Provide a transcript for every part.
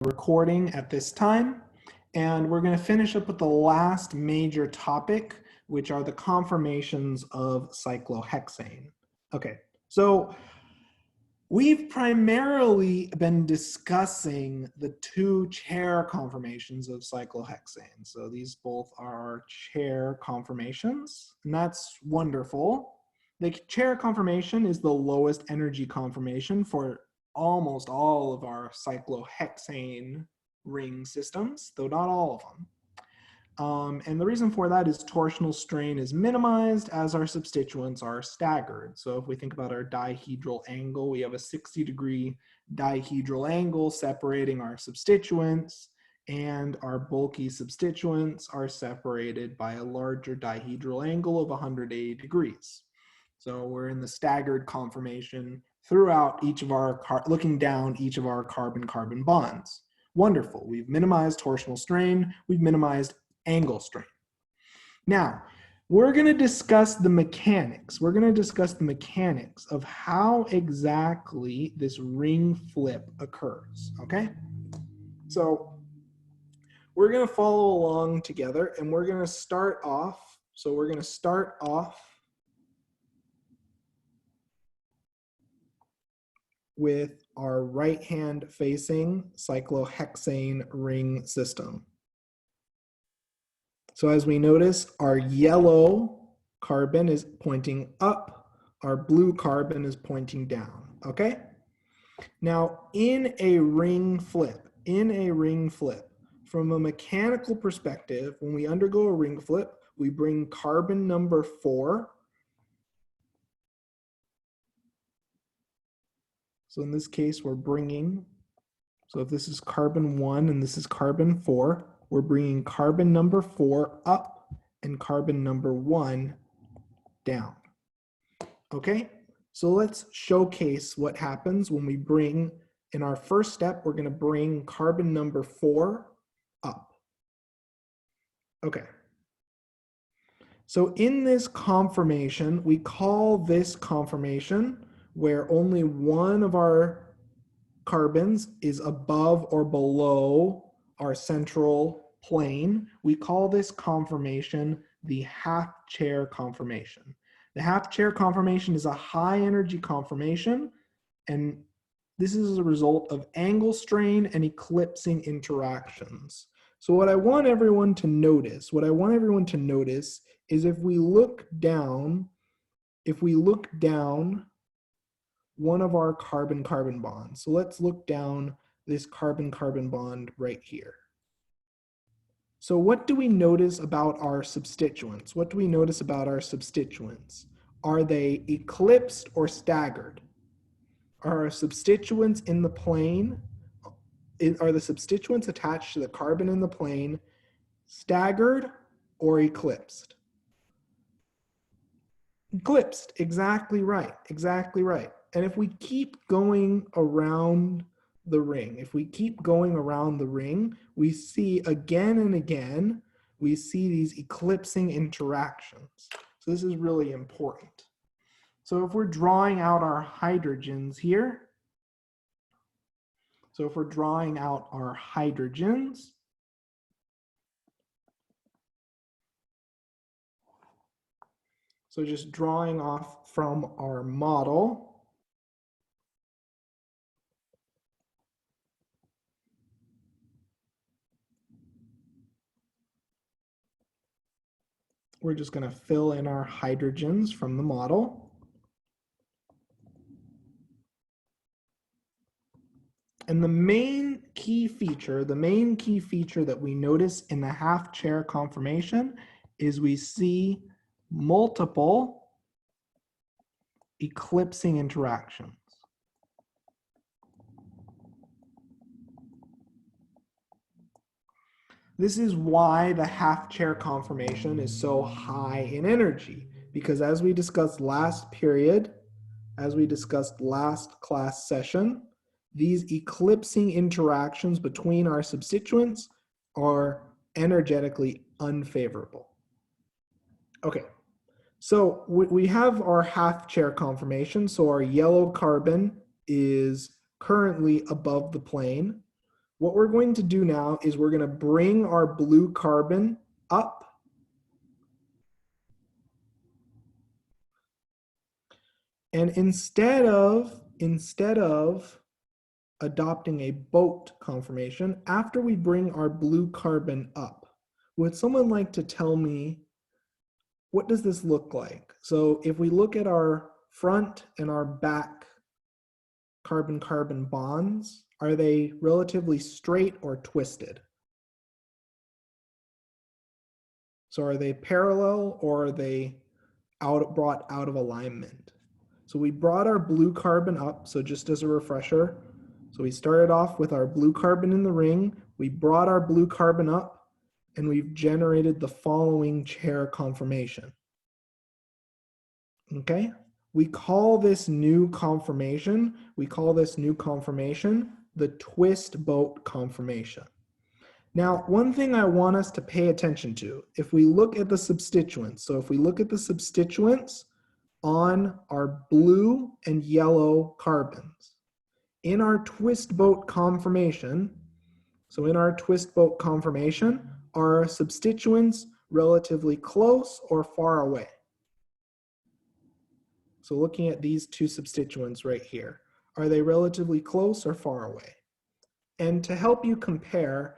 recording at this time, and we're going to finish up with the last major topic, which are the conformations of cyclohexane. Okay, so we've primarily been discussing the two chair conformations of cyclohexane. So these both are chair conformations, and that's wonderful. The chair conformation is the lowest energy conformation for almost all of our cyclohexane ring systems, though not all of them. And the reason for that is torsional strain is minimized as our substituents are staggered. So if we think about our dihedral angle, we have a 60-degree dihedral angle separating our substituents, and our bulky substituents are separated by a larger dihedral angle of 180 degrees. So we're in the staggered conformation throughout each of our, looking down each of our carbon-carbon bonds. Wonderful, we've minimized torsional strain, we've minimized angle strain. Now, we're gonna discuss the mechanics. We're gonna discuss the mechanics of how exactly this ring flip occurs, okay? So we're gonna follow along together and we're gonna start off, with our right-hand facing cyclohexane ring system. So as we notice, our yellow carbon is pointing up, our blue carbon is pointing down, okay? Now, in a ring flip, from a mechanical perspective, when we undergo a ring flip, we bring carbon number 4. So in this case, we're bringing, so if this is carbon 1 and this is carbon 4, we're bringing carbon number 4 up and carbon number 1 down. Okay, so let's showcase what happens when we bring, in our first step, we're going to bring carbon number 4 up. Okay. So in this conformation, we call this conformation where only one of our carbons is above or below our central plane. We call this conformation the half-chair conformation. The half-chair conformation is a high-energy conformation, and this is a result of angle strain and eclipsing interactions. So what I want everyone to notice, is if we look down one of our carbon-carbon bonds. So let's look down this carbon-carbon bond right here. So what do we notice about our substituents? Are they eclipsed or staggered? Are our substituents in the plane, are the substituents attached to the carbon in the plane staggered or eclipsed? Eclipsed, exactly right. And if we keep going around the ring, we see again and again, we see these eclipsing interactions. So this is really important. So if we're drawing out our hydrogens here, so just drawing off from our model, we're just going to fill in our hydrogens from the model. And the main key feature that we notice in the half-chair conformation is we see multiple eclipsing interactions. This is why the half-chair conformation is so high in energy, because as we discussed last class session, these eclipsing interactions between our substituents are energetically unfavorable. Okay, so we have our half-chair conformation. So our yellow carbon is currently above the plane. what we're going to do now is we're going to bring our blue carbon up. And instead of adopting a boat conformation, after we bring our blue carbon up, would someone like to tell me, what does this look like? So if we look at our front and our back carbon-carbon bonds, are they relatively straight or twisted? So are they parallel or are they brought out of alignment? So we brought our blue carbon up, so just as a refresher, so we started off with our blue carbon in the ring, we brought our blue carbon up, and we've generated the following chair conformation. Okay? We call this new conformation the twist boat conformation. Now, one thing I want us to pay attention to, if we look at the substituents, so if we look at the substituents on our blue and yellow carbons, in our twist boat conformation, are substituents relatively close or far away? So looking at these two substituents right here, are they relatively close or far away? And to help you compare,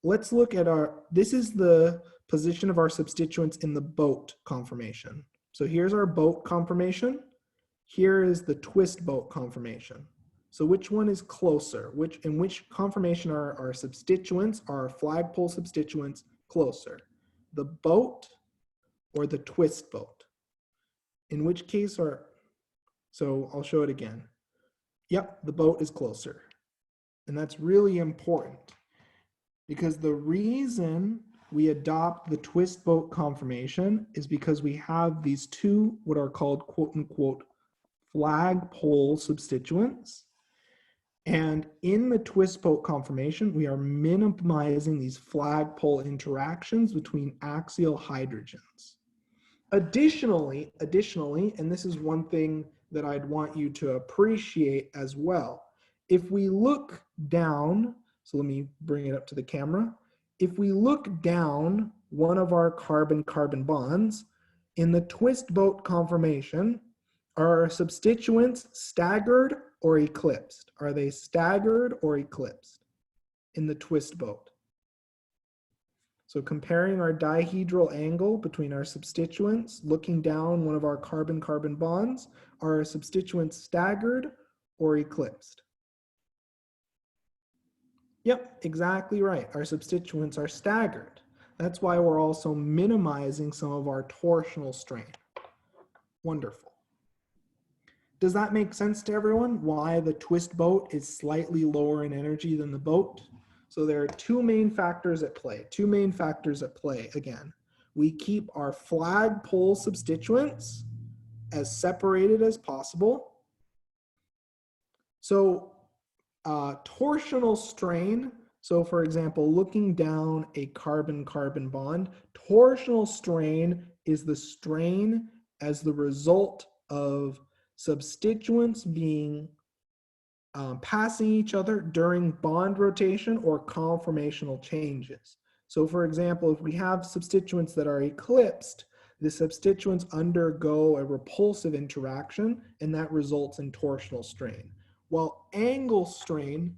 let's look at this is the position of our substituents in the boat conformation. So here's our boat conformation. Here is the twist boat conformation. So which one is closer? In which conformation are our substituents, our flagpole substituents closer? The boat or the twist boat? In which case so I'll show it again. Yep, the boat is closer. And that's really important because the reason we adopt the twist boat conformation is because we have these two, what are called quote unquote flagpole substituents. And in the twist boat conformation, we are minimizing these flagpole interactions between axial hydrogens. Additionally, and this is one thing that I'd want you to appreciate as well. If we look down, so let me bring it up to the camera. If we look down one of our carbon-carbon bonds, in the twist boat conformation, are our substituents staggered or eclipsed? Are they staggered or eclipsed in the twist boat? So comparing our dihedral angle between our substituents, looking down one of our carbon-carbon bonds, are our substituents staggered or eclipsed? Yep, exactly right. Our substituents are staggered. That's why we're also minimizing some of our torsional strain. Wonderful. Does that make sense to everyone? Why the twist boat is slightly lower in energy than the boat? So there are two main factors at play. Again. We keep our flagpole substituents as separated as possible. So torsional strain, so for example, looking down a carbon-carbon bond, torsional strain is the strain as the result of substituents being passing each other during bond rotation or conformational changes. So for example, if we have substituents that are eclipsed, the substituents undergo a repulsive interaction and that results in torsional strain. While angle strain,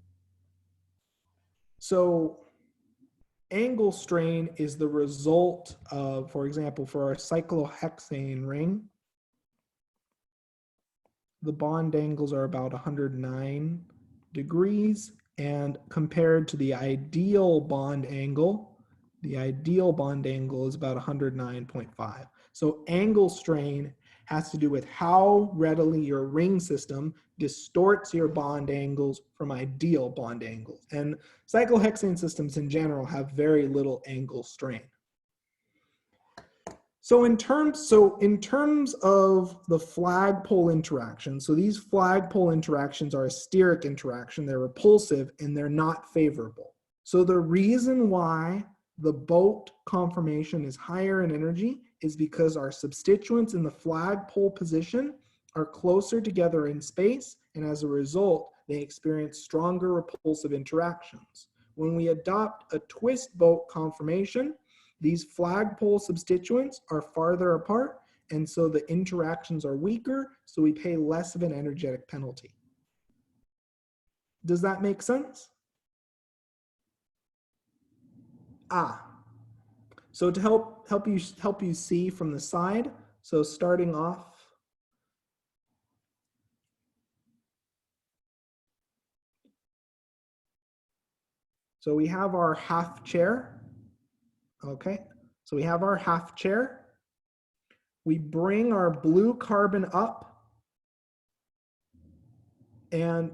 angle strain is the result of, for example, for our cyclohexane ring, the bond angles are about 109 degrees, and compared to the ideal bond angle is about 109.5. So angle strain has to do with how readily your ring system distorts your bond angles from ideal bond angles. And cyclohexane systems in general have very little angle strain. So in terms of the flagpole interaction, so these flagpole interactions are a steric interaction, they're repulsive and they're not favorable. So the reason why the boat conformation is higher in energy is because our substituents in the flagpole position are closer together in space, and as a result, they experience stronger repulsive interactions. When we adopt a twist boat conformation, these flagpole substituents are farther apart, and so the interactions are weaker, so we pay less of an energetic penalty. Does that make sense? So to help you see from the side, so starting off, so we have our half chair. Okay, so we have our half chair. We bring our blue carbon up, and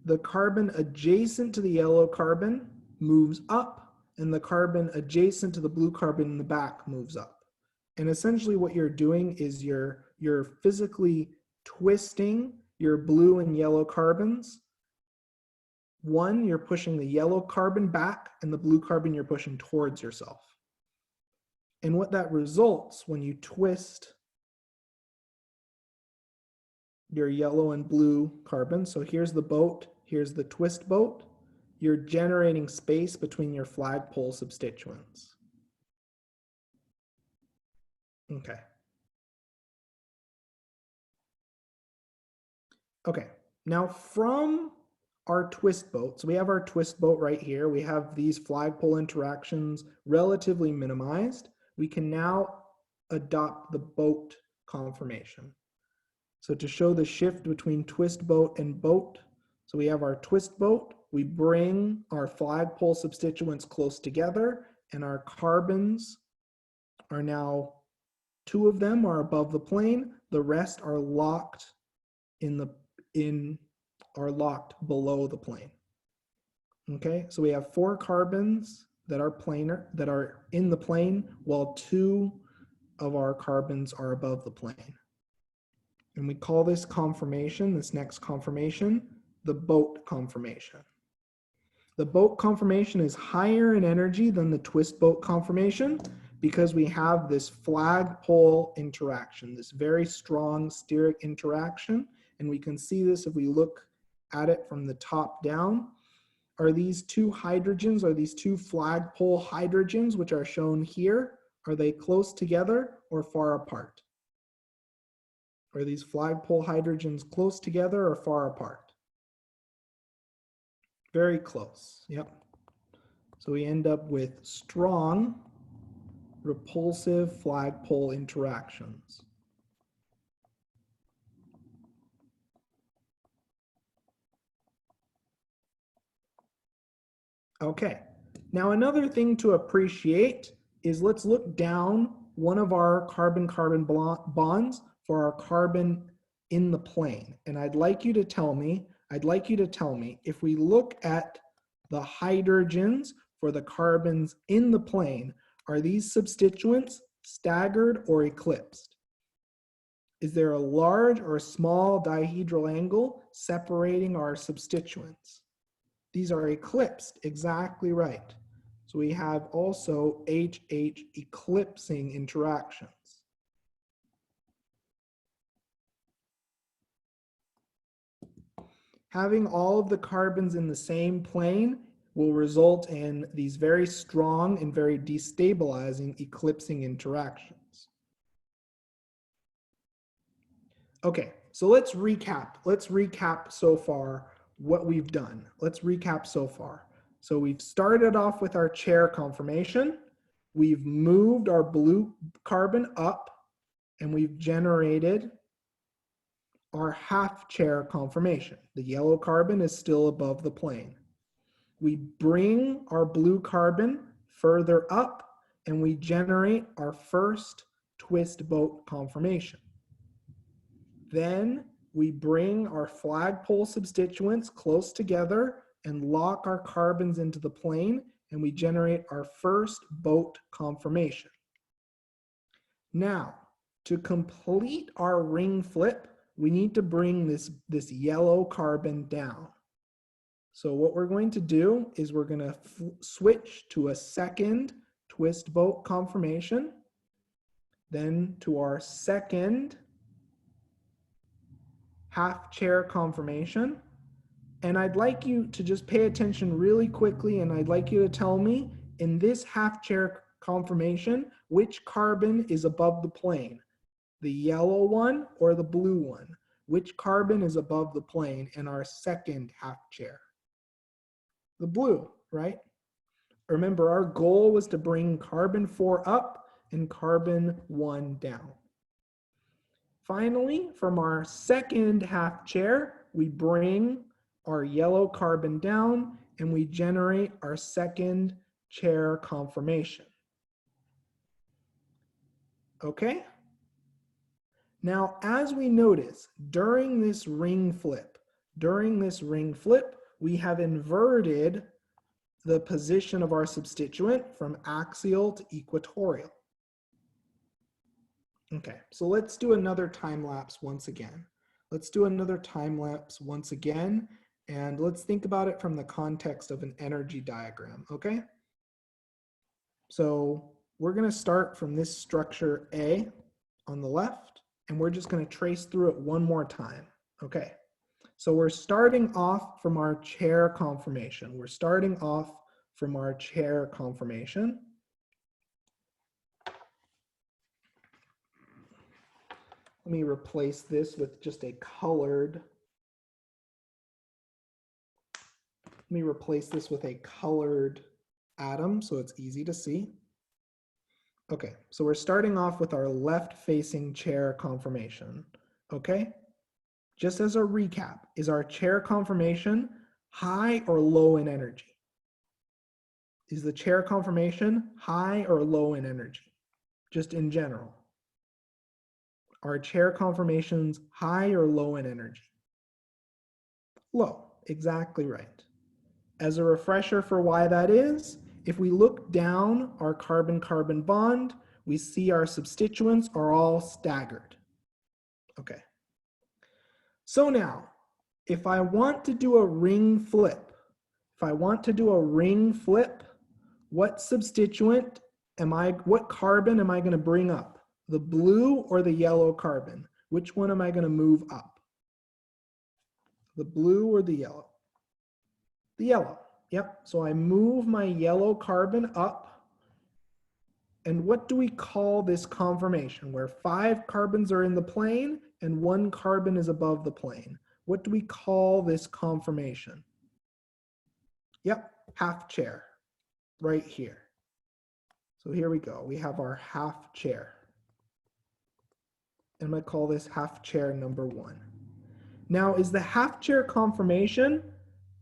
the carbon adjacent to the yellow carbon moves up, and the carbon adjacent to the blue carbon in the back moves up. And essentially what you're doing is you're physically twisting your blue and yellow carbons. One, you're pushing the yellow carbon back, and the blue carbon you're pushing towards yourself. And what that results when you twist your yellow and blue carbon, so here's the boat, here's the twist boat, you're generating space between your flagpole substituents. Okay. Okay, now from our twist boat, so we have our twist boat right here, we have these flagpole interactions relatively minimized. We can now adopt the boat conformation. So to show the shift between twist boat and boat, so we have our twist boat, we bring our flagpole substituents close together, and our carbons are now, 2 of them are above the plane, the rest are locked are locked below the plane. Okay, so we have 4 carbons that are planar, that are in the plane, while 2 of our carbons are above the plane. And we call this conformation, this next conformation, the boat conformation. The boat conformation is higher in energy than the twist boat conformation because we have this flagpole interaction, this very strong steric interaction. And we can see this if we look at it from the top down. Are these 2 hydrogens, are these 2 flagpole hydrogens, which are shown here, are they close together or far apart? Are these flagpole hydrogens close together or far apart? Very close, yep. So we end up with strong repulsive flagpole interactions. Okay, now another thing to appreciate is let's look down one of our carbon-carbon bonds for our carbon in the plane. And I'd like you to tell me if we look at the hydrogens for the carbons in the plane, are these substituents staggered or eclipsed? Is there a large or small dihedral angle separating our substituents? These are eclipsed, exactly right. So we have also HH eclipsing interactions. Having all of the carbons in the same plane will result in these very strong and very destabilizing eclipsing interactions. Okay, so let's recap. Let's recap so far what we've done. Let's recap so far. So we've started off with our chair conformation. We've moved our blue carbon up, and we've generated our half chair conformation. The yellow carbon is still above the plane. We bring our blue carbon further up, and we generate our first twist boat conformation. Then we bring our flagpole substituents close together and lock our carbons into the plane, and we generate our first boat conformation. Now, to complete our ring flip, we need to bring this yellow carbon down. So what we're going to do is we're going to switch to a second twist boat conformation, then to our second half chair conformation, And I'd like you to just pay attention really quickly, and I'd like you to tell me, in this half-chair conformation, which carbon is above the plane? The yellow one or the blue one? Which carbon is above the plane in our second half-chair? The blue, right? Remember, our goal was to bring carbon 4 up and carbon 1 down. Finally, from our second half chair, we bring our yellow carbon down and we generate our second chair conformation. Okay? Now, as we notice, during this ring flip, we have inverted the position of our substituent from axial to equatorial. Okay, so let's do another time lapse once again. And let's think about it from the context of an energy diagram, okay? So we're gonna start from this structure A on the left, and we're just gonna trace through it one more time, okay? So we're starting off from our chair conformation. Let me replace this with just a colored. Atom so it's easy to see. Okay, so we're starting off with our left-facing chair conformation, okay? Just as a recap, is our chair conformation high or low in energy? Is the chair conformation high or low in energy? Just in general. Are chair conformations high or low in energy? Low, exactly right. As a refresher for why that is, if we look down our carbon-carbon bond, we see our substituents are all staggered. Okay. So now, if I want to do a ring flip, what carbon am I going to bring up? The blue or the yellow carbon? Which one am I going to move up? The blue or the yellow? The yellow. Yep. So I move my yellow carbon up. And what do we call this conformation where 5 carbons are in the plane and 1 carbon is above the plane? What do we call this conformation? Yep, half chair right here. So here we go. We have our half chair. I'm going to call this half chair number 1. Now, is the half chair conformation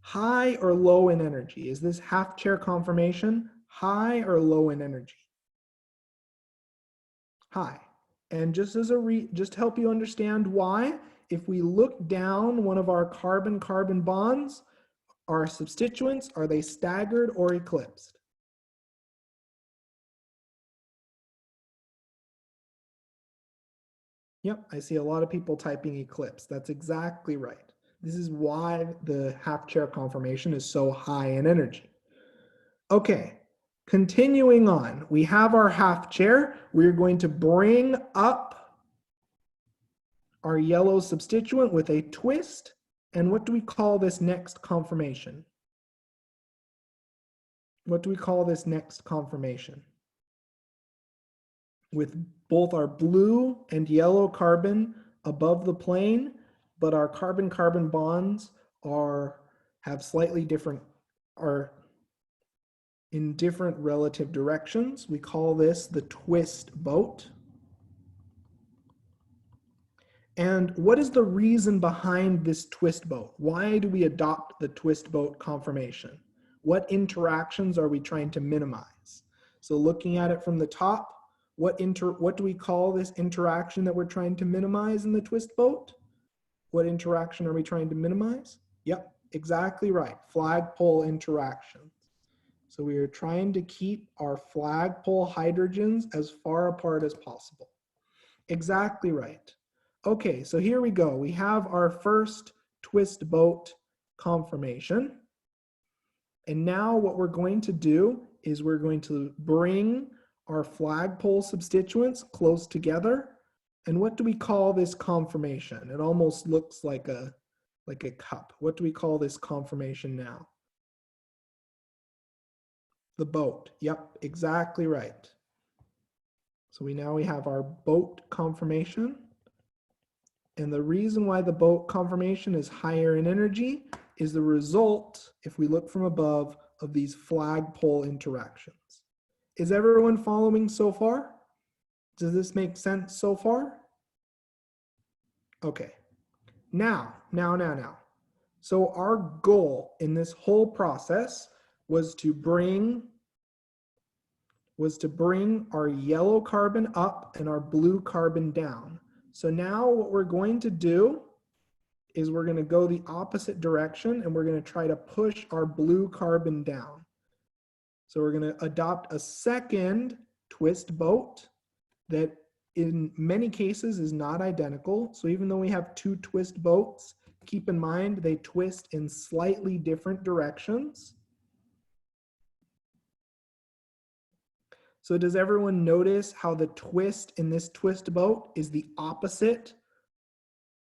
high or low in energy? Is this half chair conformation high or low in energy? High. And just to help you understand why, if we look down one of our carbon-carbon bonds, our substituents, are they staggered or eclipsed? Yep, I see a lot of people typing eclipse. That's exactly right. This is why the half chair conformation is so high in energy. Okay, continuing on, we have our half chair. We're going to bring up our yellow substituent with a twist. And what do we call this next conformation? With both our blue and yellow carbon above the plane, but our carbon-carbon bonds are in different relative directions. We call this the twist boat. And what is the reason behind this twist boat? Why do we adopt the twist boat conformation? What interactions are we trying to minimize? So looking at it from the top, what do we call this interaction that we're trying to minimize in the twist boat? What interaction are we trying to minimize? Yep, exactly right, flagpole interactions. So we are trying to keep our flagpole hydrogens as far apart as possible. Exactly right. Okay, so here we go. We have our first twist boat conformation. And now what we're going to do is we're going to bring our flagpole substituents close together. And what do we call this conformation? It almost looks like a like a cup. What do we call this conformation now? The boat. Yep, exactly right. So we have our boat conformation. And the reason why the boat conformation is higher in energy is the result, if we look from above, of these flagpole interactions. Is everyone following so far? Does this make sense so far? Okay. Now. So our goal in this whole process was to bring our yellow carbon up and our blue carbon down. So now what we're going to do is we're going to go the opposite direction and we're going to try to push our blue carbon down. So we're going to adopt a second twist boat that in many cases is not identical. So even though we have two twist boats, keep in mind they twist in slightly different directions. So does everyone notice how the twist in this twist boat is the opposite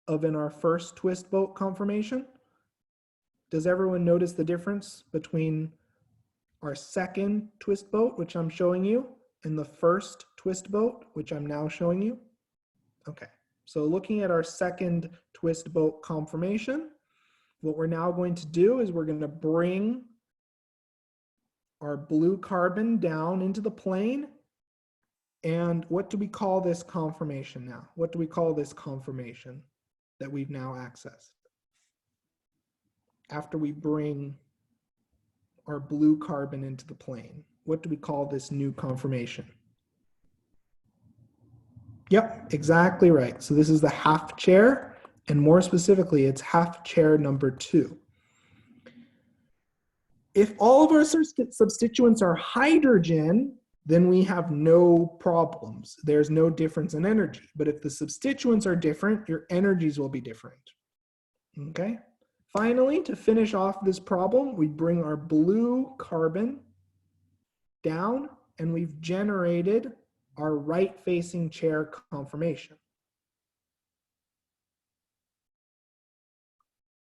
of in our first twist boat conformation? Does everyone notice the difference between our second twist boat, which I'm showing you, and the first twist boat, which I'm now showing you? Okay, so looking at our second twist boat conformation, what we're now going to do is we're going to bring our blue carbon down into the plane. And what do we call this conformation now? What do we call this conformation that we've now accessed? After we bring our blue carbon into the plane, what do we call this new conformation? Yep, exactly right. So this is the half chair, and more specifically, it's half chair number 2. If all of our substituents are hydrogen, then we have no problems. There's no difference in energy. But if the substituents are different, your energies will be different. Okay? Finally, to finish off this problem, we bring our blue carbon down, and we've generated our right-facing chair conformation.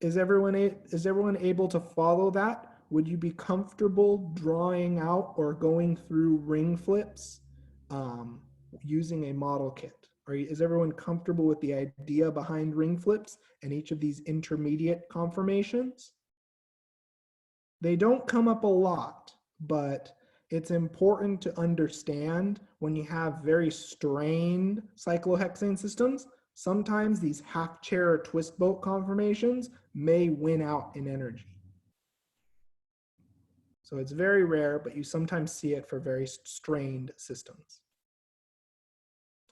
Is everyone able to follow that? Would you be comfortable drawing out or going through ring flips using a model kit? Is everyone comfortable with the idea behind ring flips and each of these intermediate conformations? They don't come up a lot, but it's important to understand when you have very strained cyclohexane systems, sometimes these half chair or twist boat conformations may win out in energy. So it's very rare, but you sometimes see it for very strained systems.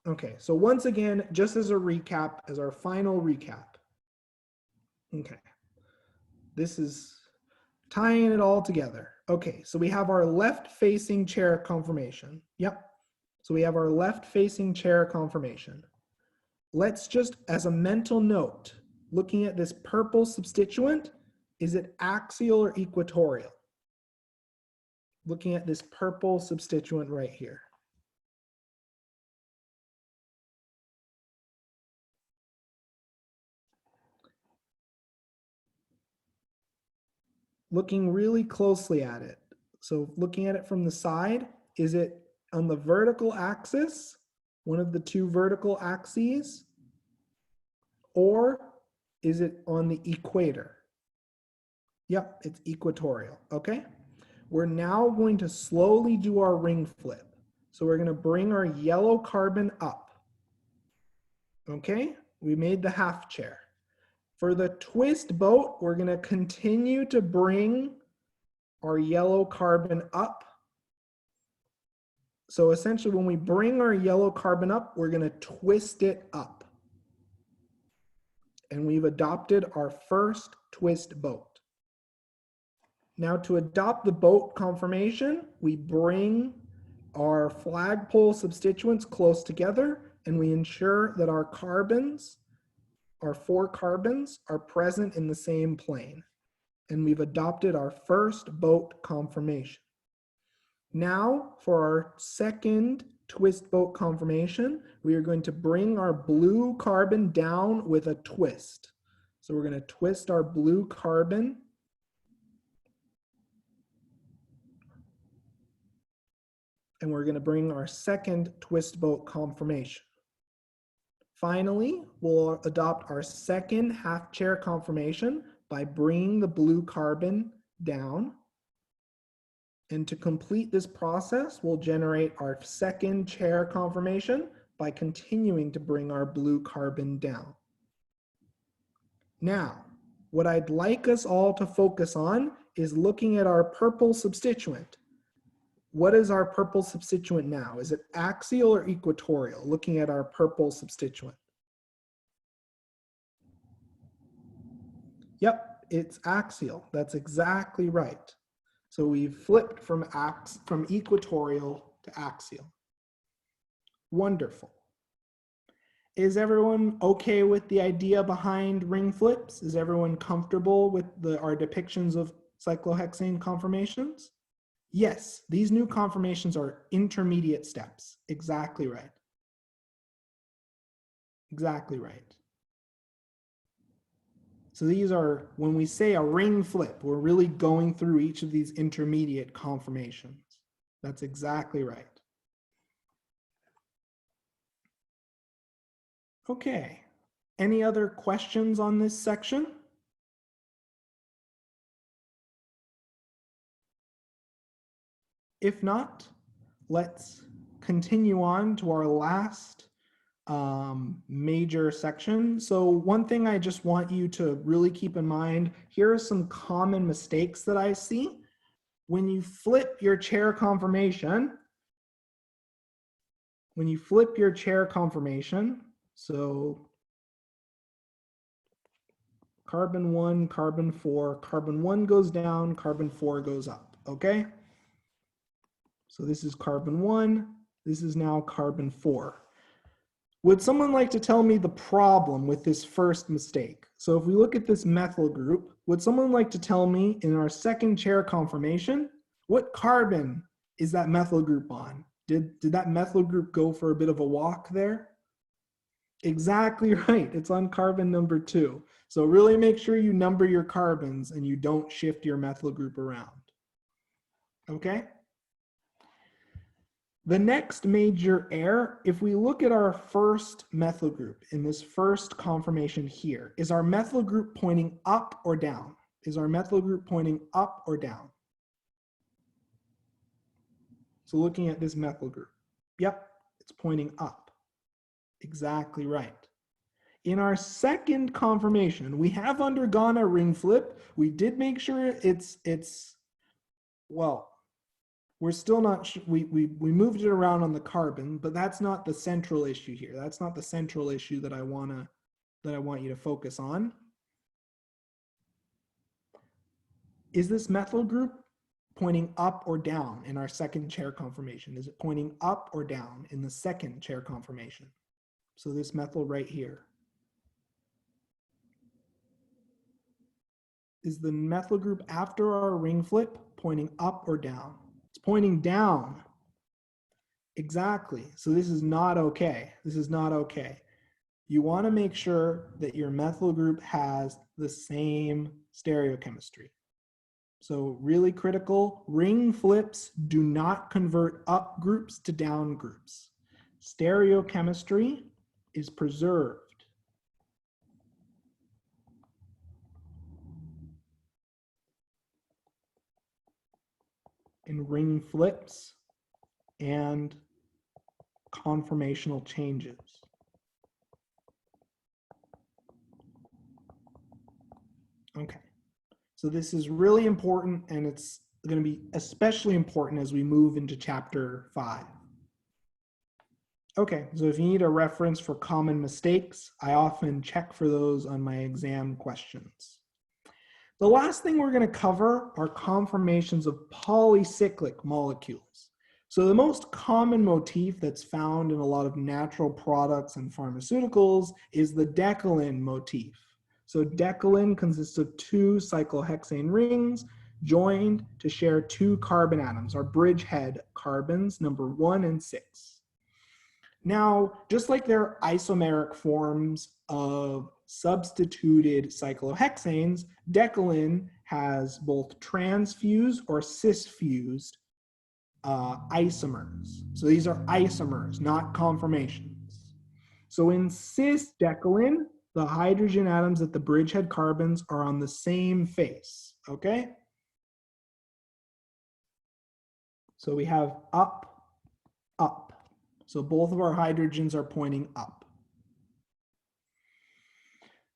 Okay, so once again, just as a recap, as our final recap. Okay, this is tying it all together. Okay, so we have our left-facing chair conformation. Yep, so we have our left-facing chair conformation. Let's just, as a mental note, looking at this purple substituent, is it axial or equatorial? Looking at this purple substituent right here. Looking really closely at it. So looking at it from the side, is it on the vertical axis, one of the two vertical axes, or is it on the equator? Yep, it's equatorial, okay? We're now going to slowly do our ring flip. So we're going to bring our yellow carbon up. Okay, we made the half chair. For the twist boat, we're going to continue to bring our yellow carbon up. So essentially, when we bring our yellow carbon up, we're going to twist it up. And we've adopted our first twist boat. Now to adopt the boat conformation, we bring our flagpole substituents close together and we ensure that our carbons, our 4 carbons, are present in the same plane. And we've adopted our first boat conformation. Now for our second twist boat conformation, we are going to bring our blue carbon down with a twist. So we're going to twist our blue carbon. And we're going to bring our second twist boat conformation. Finally, we'll adopt our second half chair conformation by bringing the blue carbon down. And to complete this process, we'll generate our second chair conformation by continuing to bring our blue carbon down. Now, what I'd like us all to focus on is looking at our purple substituent. What is our purple substituent now? Is it axial or equatorial? Looking at our purple substituent. Yep, it's axial. That's exactly right. So we've flipped from equatorial to axial. Wonderful. Is everyone okay with the idea behind ring flips? Is everyone comfortable with our depictions of cyclohexane conformations? Yes, these new conformations are intermediate steps. Exactly right. Exactly right. So these are, when we say a ring flip, we're really going through each of these intermediate conformations. That's exactly right. Okay, any other questions on this section? If not, let's continue on to our last major section. So one thing I just want you to really keep in mind, here are some common mistakes that I see. When you flip your chair conformation, so carbon 1, carbon 4, carbon 1 goes down, carbon 4 goes up, okay? So this is carbon 1, this is now carbon 4. Would someone like to tell me the problem with this first mistake? So if we look at this methyl group, would someone like to tell me in our second chair conformation, what carbon is that methyl group on? Did that methyl group go for a bit of a walk there? Exactly right, it's on carbon number 2. So really make sure you number your carbons and you don't shift your methyl group around. Okay? The next major error, if we look at our first methyl group in this first conformation here, is our methyl group pointing up or down? Is our methyl group pointing up or down? So looking at this methyl group, yep, it's pointing up. Exactly right. In our second conformation, we have undergone a ring flip. We did make sure well, we're still not, we moved it around on the carbon, but that's not the central issue here. That's not the central issue that I want you to focus on. Is this methyl group pointing up or down in our second chair conformation? Is it pointing up or down in the second chair conformation? So this methyl right here. Is the methyl group after our ring flip pointing up or down? It's pointing down. Exactly. So this is not okay. This is not okay. You want to make sure that your methyl group has the same stereochemistry. So really critical, ring flips do not convert up groups to down groups. Stereochemistry is preserved. In ring flips and conformational changes. Okay, so this is really important, and it's going to be especially important as we move into chapter 5. Okay, so if you need a reference for common mistakes, I often check for those on my exam questions. The last thing we're going to cover are conformations of polycyclic molecules. So the most common motif that's found in a lot of natural products and pharmaceuticals is the Decalin motif. So Decalin consists of 2 cyclohexane rings joined to share 2 carbon atoms, our bridgehead carbons, number 1 and 6. Now, just like there are isomeric forms of substituted cyclohexanes, Decalin has both transfused or cis-fused isomers. So these are isomers, not conformations. So in Sis Decalin, the hydrogen atoms at the bridgehead carbons are on the same face, okay? So we have up, up. So both of our hydrogens are pointing up.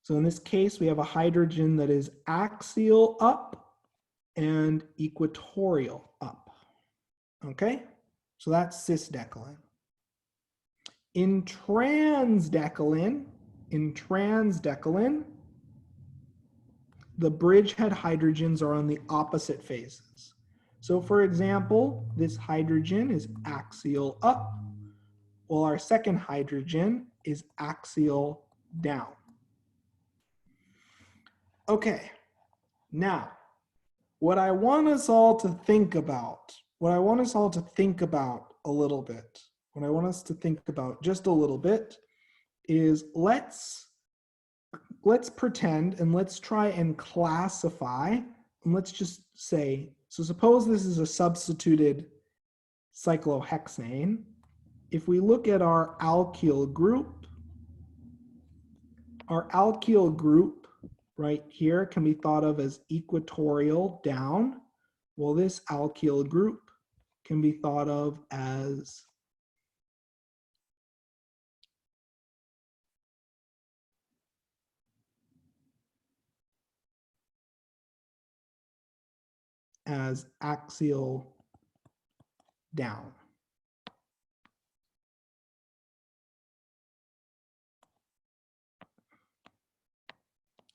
So in this case, we have a hydrogen that is axial up and equatorial up. Okay? So that's Sis Decalin. In trans Decalin, the bridgehead hydrogens are on the opposite phases. So for example, this hydrogen is axial up, while our second hydrogen is axial down. Okay, now, what I want us all to think about a little bit, just a little bit, is let's pretend and let's try and classify, and let's just say, so suppose this is a substituted cyclohexane. If we look at our alkyl group right here can be thought of as equatorial down. Well, this alkyl group can be thought of as axial down.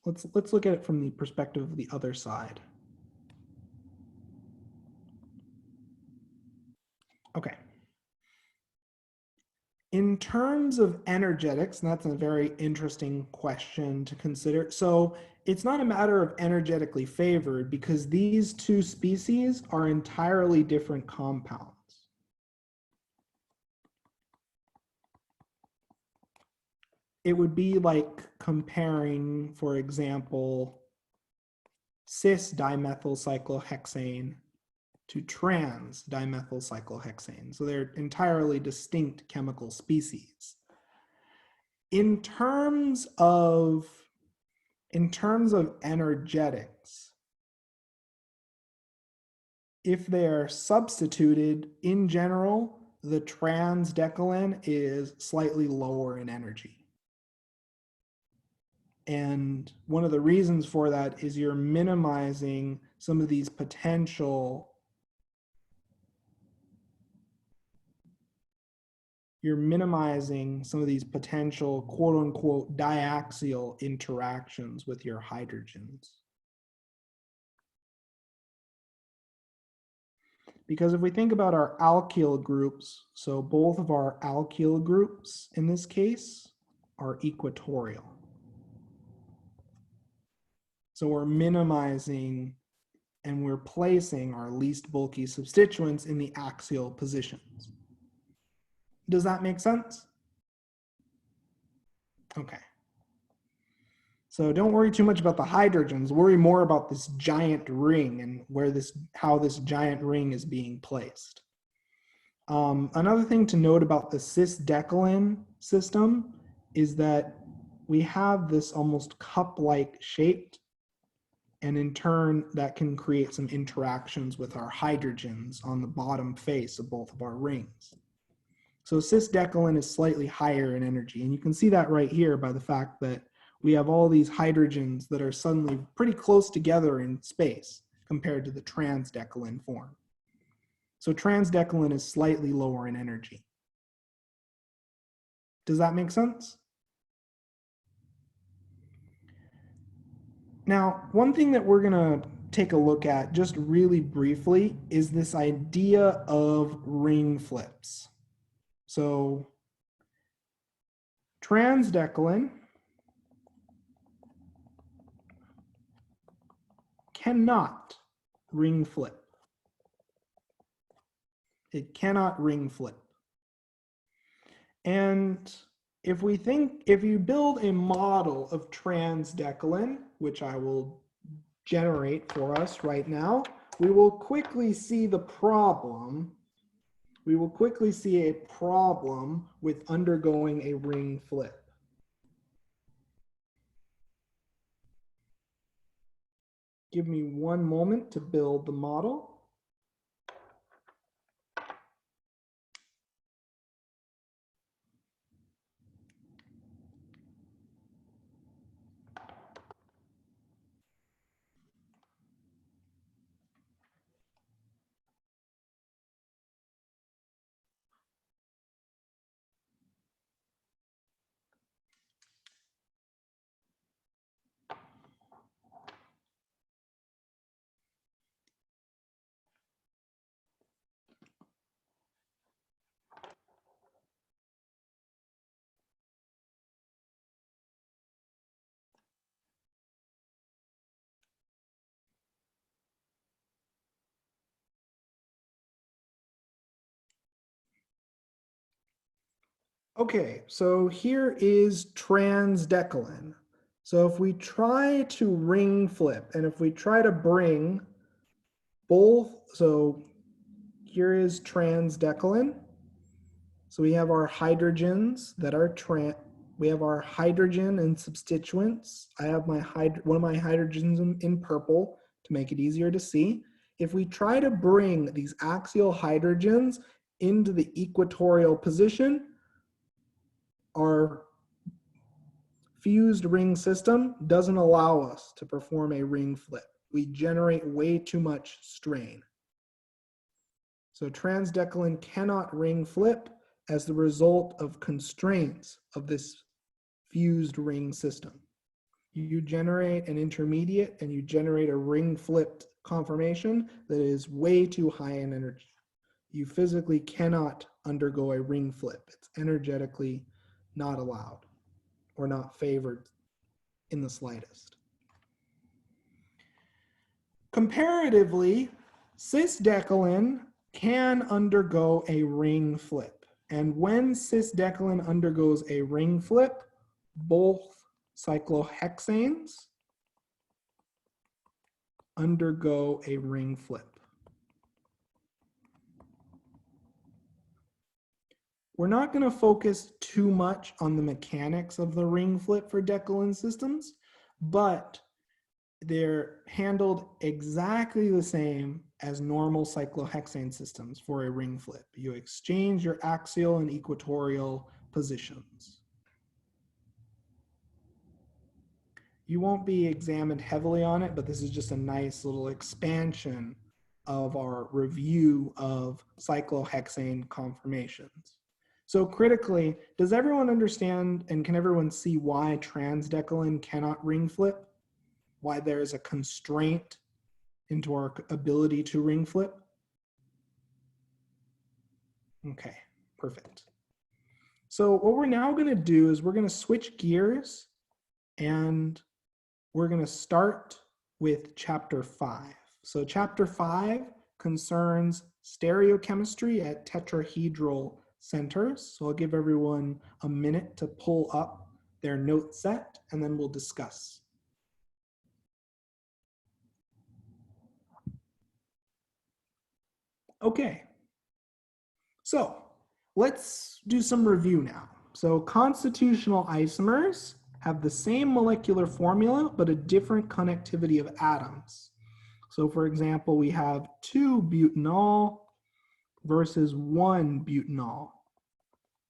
Let's look at it from the perspective of the other side. Okay. In terms of energetics, and that's a very interesting question to consider. So it's not a matter of energetically favored because these two species are entirely different compounds. It would be like comparing, for example, cis dimethyl cyclohexane to trans dimethyl cyclohexane. So they're entirely distinct chemical species. In terms of energetics, if they're substituted, in general, the trans Decalin is slightly lower in energy. And one of the reasons for that is you're minimizing some of these potential quote unquote diaxial interactions with your hydrogens. Because if we think about our alkyl groups, so both of our alkyl groups in this case are equatorial. So we're minimizing and we're placing our least bulky substituents in the axial positions. Does that make sense? Okay. So don't worry too much about the hydrogens, worry more about this giant ring and how this giant ring is being placed. Another thing to note about the Sis Decalin system is that we have this almost cup-like shape, and in turn that can create some interactions with our hydrogens on the bottom face of both of our rings. So Sis Decalin is slightly higher in energy, and you can see that right here by the fact that we have all these hydrogens that are suddenly pretty close together in space compared to the trans Decalin form. So trans Decalin is slightly lower in energy. Does that make sense? Now, one thing that we're going to take a look at just really briefly is this idea of ring flips. So trans Decalin cannot ring flip. It cannot ring flip. And if you build a model of trans Decalin, which I will generate for us right now, we will quickly see the problem. We will quickly see a problem with undergoing a ring flip. Give me one moment to build the model. Okay, so here is trans Decalin. So if we try to ring flip, and if we try to bring both, so here is trans Decalin. So we have our hydrogens that are we have our hydrogen and substituents. I have my one of my hydrogens in purple to make it easier to see. If we try to bring these axial hydrogens into the equatorial position, our fused ring system doesn't allow us to perform a ring flip. We generate way too much strain. So trans Decalin cannot ring flip as the result of constraints of this fused ring system. You generate an intermediate and you generate a ring flipped conformation that is way too high in energy. You physically cannot undergo a ring flip. It's energetically not allowed or not favored in the slightest. Comparatively, Sis Decalin can undergo a ring flip. And when Sis Decalin undergoes a ring flip, both cyclohexanes undergo a ring flip. We're not going to focus too much on the mechanics of the ring flip for Decalin systems, but they're handled exactly the same as normal cyclohexane systems for a ring flip. You exchange your axial and equatorial positions. You won't be examined heavily on it, but this is just a nice little expansion of our review of cyclohexane conformations. So critically, does everyone understand and can everyone see why trans Decalin cannot ring flip? Why there is a constraint into our ability to ring flip? Okay, perfect. So what we're now going to do is we're going to switch gears and we're going to start with chapter 5. So chapter 5 concerns stereochemistry at tetrahedral centers. So I'll give everyone a minute to pull up their note set and then we'll discuss. Okay, so let's do some review now. So constitutional isomers have the same molecular formula, but a different connectivity of atoms. So for example, we have 2-butanol versus 1-butanol.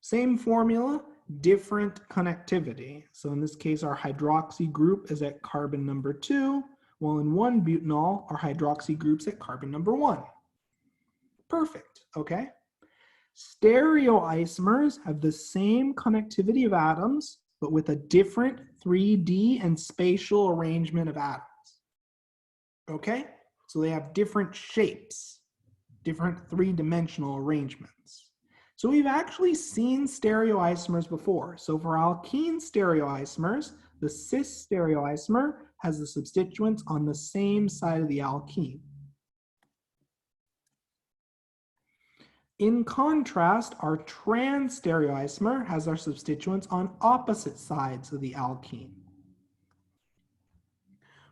Same formula, different connectivity. So in this case, our hydroxy group is at carbon number 2, while in 1-butanol, our hydroxy group's at carbon number 1. Perfect, okay? Stereoisomers have the same connectivity of atoms, but with a different 3D and spatial arrangement of atoms. Okay? So they have different shapes, different three-dimensional arrangements. So we've actually seen stereoisomers before. So for alkene stereoisomers, the cis stereoisomer has the substituents on the same side of the alkene. In contrast, our trans stereoisomer has our substituents on opposite sides of the alkene.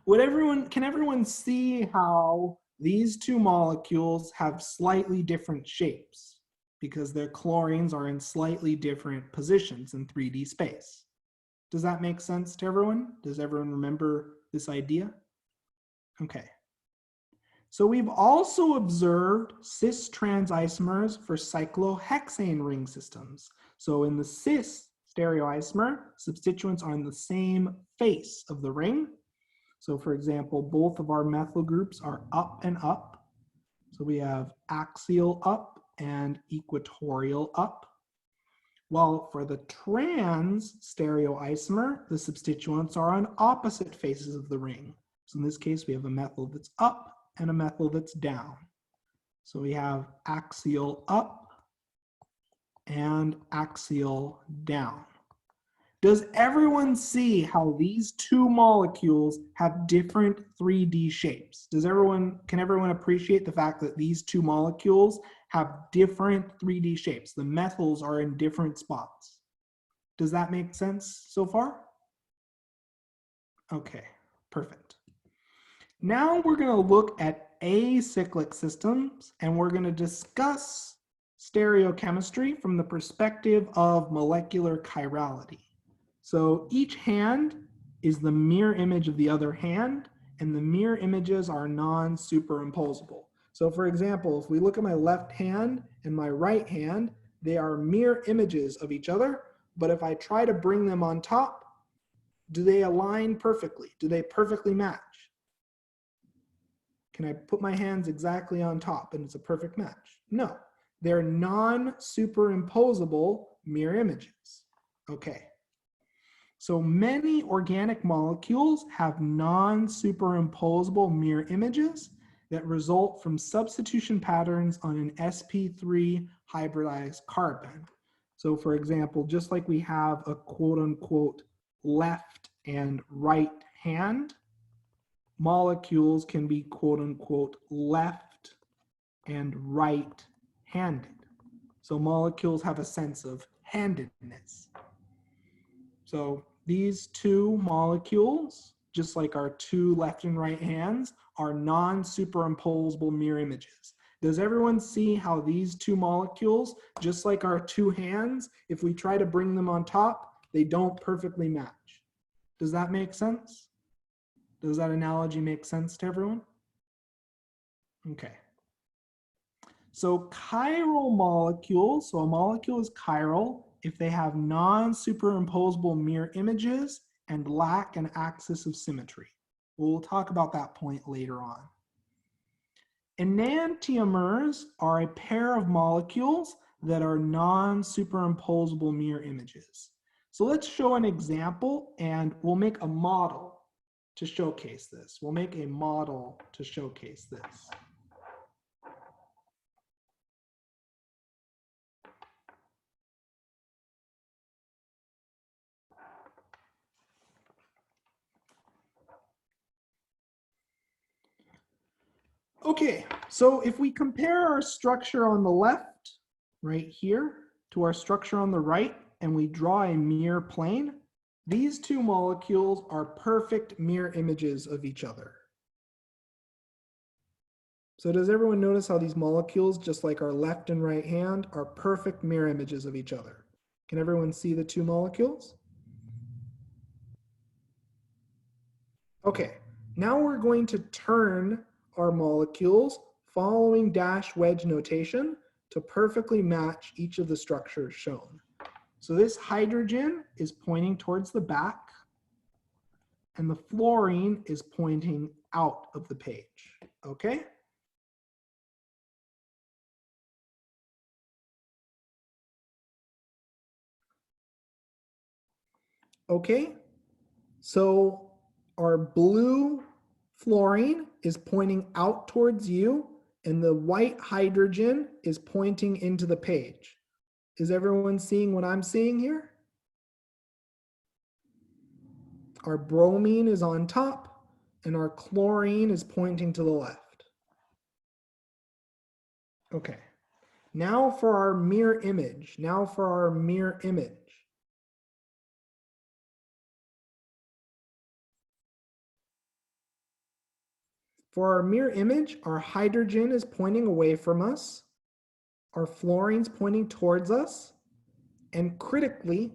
Can everyone see how these two molecules have slightly different shapes because their chlorines are in slightly different positions in 3D space? Does that make sense to everyone? Does everyone remember this idea? Okay. So we've also observed cis trans isomers for cyclohexane ring systems. So in the cis stereoisomer, substituents are in the same face of the ring. So for example, both of our methyl groups are up and up. So we have axial up and equatorial up. While for the trans stereoisomer, the substituents are on opposite faces of the ring. So in this case, we have a methyl that's up and a methyl that's down. So we have axial up and axial down. Does everyone see how these two molecules have different 3D shapes? Can everyone appreciate the fact that these two molecules have different 3D shapes? The methyls are in different spots. Does that make sense so far? Okay, perfect. Now we're going to look at acyclic systems, and we're going to discuss stereochemistry from the perspective of molecular chirality. So each hand is the mirror image of the other hand, and the mirror images are non-superimposable. So for example, if we look at my left hand and my right hand, they are mirror images of each other, but if I try to bring them on top, do they align perfectly? Do they perfectly match? Can I put my hands exactly on top and it's a perfect match? No, they're non-superimposable mirror images. Okay. So many organic molecules have non-superimposable mirror images that result from substitution patterns on an sp3 hybridized carbon. So for example, just like we have a quote unquote left and right hand, molecules can be quote unquote left and right handed. So molecules have a sense of handedness. So these two molecules, just like our two left and right hands, are non-superimposable mirror images. Does everyone see how these two molecules, just like our two hands, if we try to bring them on top, they don't perfectly match? Does that make sense? Does that analogy make sense to everyone? Okay. So chiral molecules, so a molecule is chiral if they have non-superimposable mirror images and lack an axis of symmetry. We'll talk about that point later on. Enantiomers are a pair of molecules that are non-superimposable mirror images. So let's show an example and we'll make a model to showcase this. We'll make a model to showcase this. Okay, so if we compare our structure on the left, right here, to our structure on the right, and we draw a mirror plane, these two molecules are perfect mirror images of each other. So does everyone notice how these molecules, just like our left and right hand, are perfect mirror images of each other? Can everyone see the two molecules? Okay, now we're going to turn our molecules following dash wedge notation to perfectly match each of the structures shown. So this hydrogen is pointing towards the back and the fluorine is pointing out of the page, okay? Okay, so our blue fluorine is pointing out towards you and the white hydrogen is pointing into the page. Is everyone seeing what I'm seeing here? Our bromine is on top and our chlorine is pointing to the left. Okay, Now for our mirror image. Now for our mirror image. For our mirror image, our hydrogen is pointing away from us. Our fluorine's pointing towards us. And critically,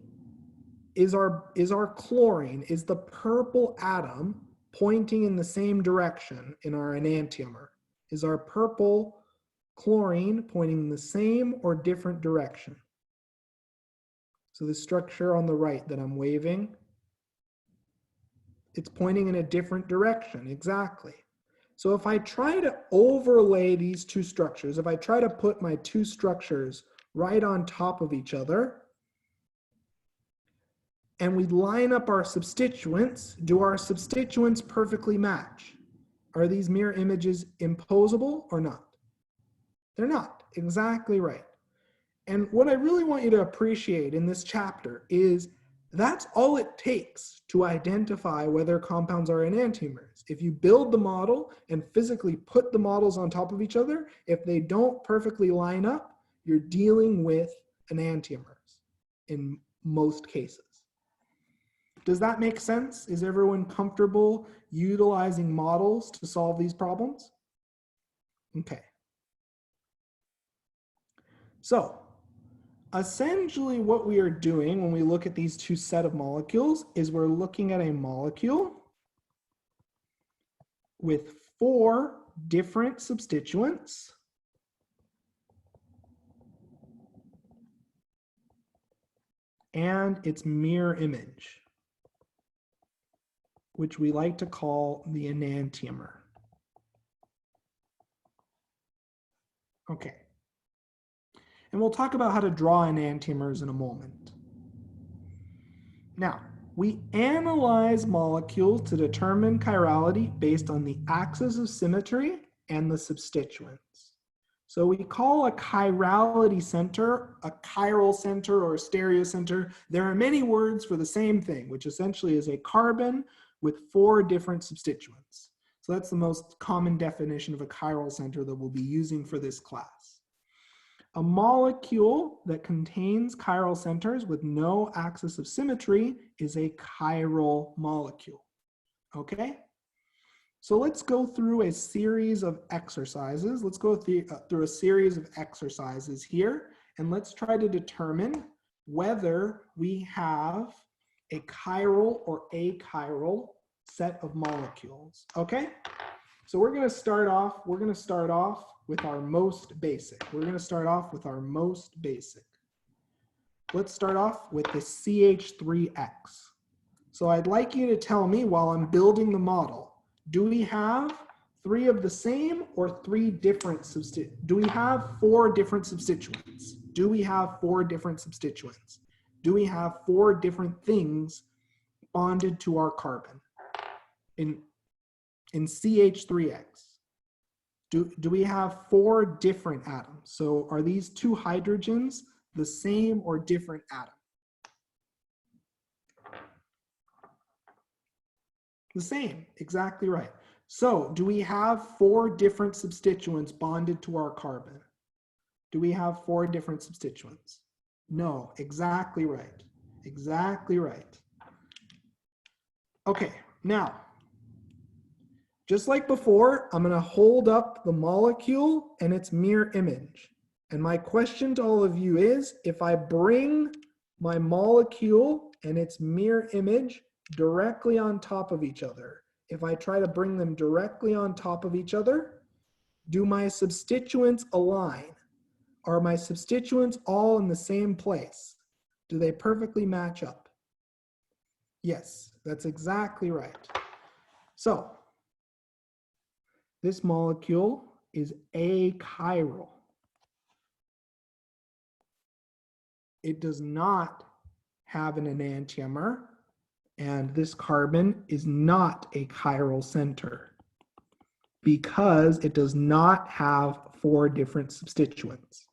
is our chlorine, is the purple atom pointing in the same direction in our enantiomer? Is our purple chlorine pointing in the same or different direction? So the structure on the right that I'm waving, it's pointing in a different direction, exactly. So if I try to overlay these two structures, if I try to put my two structures right on top of each other, and we line up our substituents, do our substituents perfectly match? Are these mirror images imposable or not? They're not, exactly right. And what I really want you to appreciate in this chapter is that's all it takes to identify whether compounds are enantiomers. If you build the model and physically put the models on top of each other, if they don't perfectly line up, you're dealing with enantiomers in most cases. Does that make sense? Is everyone comfortable utilizing models to solve these problems? Okay. So essentially what we are doing when we look at these two set of molecules is we're looking at a molecule with 4 different substituents and its mirror image, which we like to call the enantiomer. Okay. And we'll talk about how to draw enantiomers in a moment. Now, we analyze molecules to determine chirality based on the axis of symmetry and the substituents. So we call a chirality center a chiral center or a stereocenter. There are many words for the same thing, which essentially is a carbon with 4 different substituents. So that's the most common definition of a chiral center that we'll be using for this class. A molecule that contains chiral centers with no axis of symmetry is a chiral molecule. Okay? So let's go through a series of exercises. Let's go through a series of exercises here, and let's try to determine whether we have a chiral or achiral set of molecules. Okay? So we're going to start off with our most basic. Let's start off with the CH3X. So I'd like you to tell me while I'm building the model, do we have 3 of the same or 3 different substituents? Do we have 4 different substituents? Do we have 4 different substituents? Do we have 4 different things bonded to our carbon in CH3X? Do we have 4 different atoms? So are these 2 hydrogens the same or different atom? The same, exactly right. So do we have 4 different substituents bonded to our carbon? Do we have 4 different substituents? No, exactly right. Exactly right. Okay, now, just like before, I'm going to hold up the molecule and its mirror image. And my question to all of you is, if I bring my molecule and its mirror image directly on top of each other, if I try to bring them directly on top of each other, do my substituents align? Are my substituents all in the same place? Do they perfectly match up? Yes, that's exactly right. So, this molecule is achiral. It does not have an enantiomer, and this carbon is not a chiral center because it does not have 4 different substituents.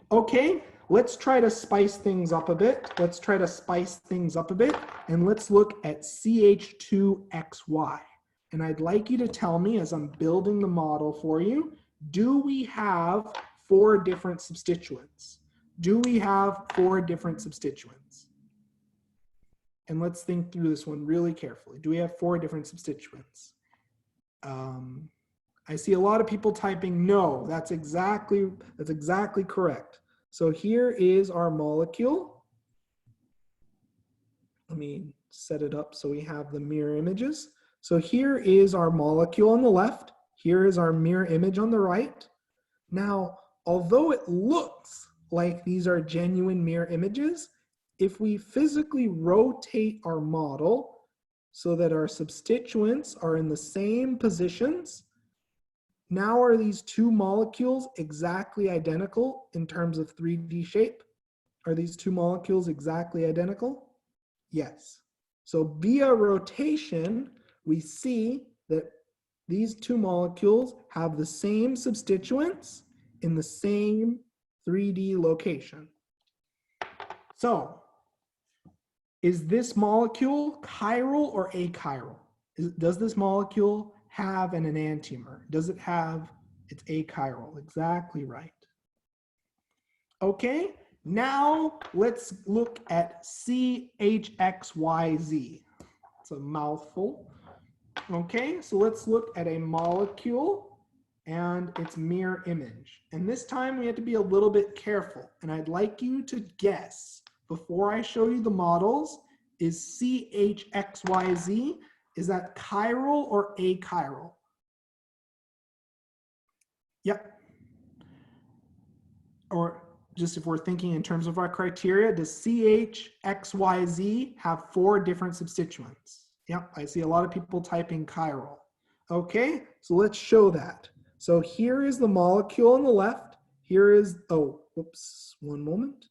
Okay, let's try to spice things up a bit. And let's look at CH2XY. And I'd like you to tell me, as I'm building the model for you, do we have 4 different substituents? Do we have 4 different substituents? And let's think through this one really carefully. Do we have 4 different substituents? I see a lot of people typing no. That's exactly correct. So here is our molecule. Let me set it up so we have the mirror images. So here is our molecule on the left. Here is our mirror image on the right. Now, although it looks like these are genuine mirror images, if we physically rotate our model so that our substituents are in the same positions, now are these 2 molecules exactly identical in terms of 3D shape? Are these 2 molecules exactly identical? Yes. So via rotation, we see that these 2 molecules have the same substituents in the same 3D location. So, is this molecule chiral or achiral? Does this molecule have an enantiomer? Does it have, it's achiral? Exactly right. Okay, now let's look at CHXYZ. It's a mouthful. Okay, so let's look at a molecule and its mirror image. And this time we have to be a little bit careful. And I'd like you to guess, before I show you the models, is CHXYZ, is that chiral or achiral? Yep. Or just if we're thinking in terms of our criteria, does CHXYZ have 4 different substituents? Yep, I see a lot of people typing chiral. Okay, so let's show that. So here is the molecule on the left. Here is, oh, whoops, one moment.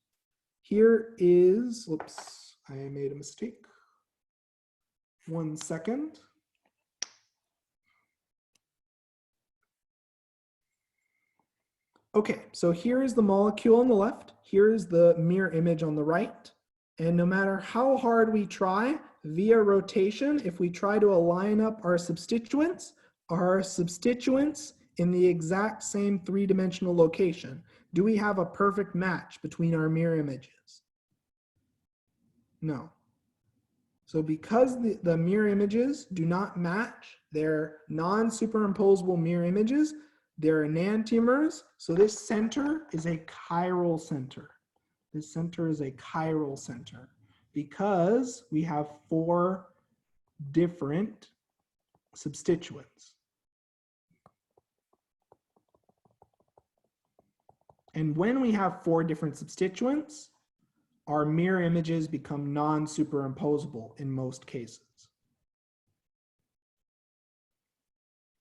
Here is, whoops, I made a mistake. 1 second. Okay, so here is the molecule on the left. Here is the mirror image on the right. And no matter how hard we try, via rotation, if we try to align up our substituents in the exact same 3-dimensional location, do we have a perfect match between our mirror images? No. So because the mirror images do not match, they're non-superimposable mirror images, they're enantiomers, so this center is a chiral center. This center is a chiral center because we have 4 different substituents. And when we have 4 different substituents, our mirror images become non-superimposable in most cases.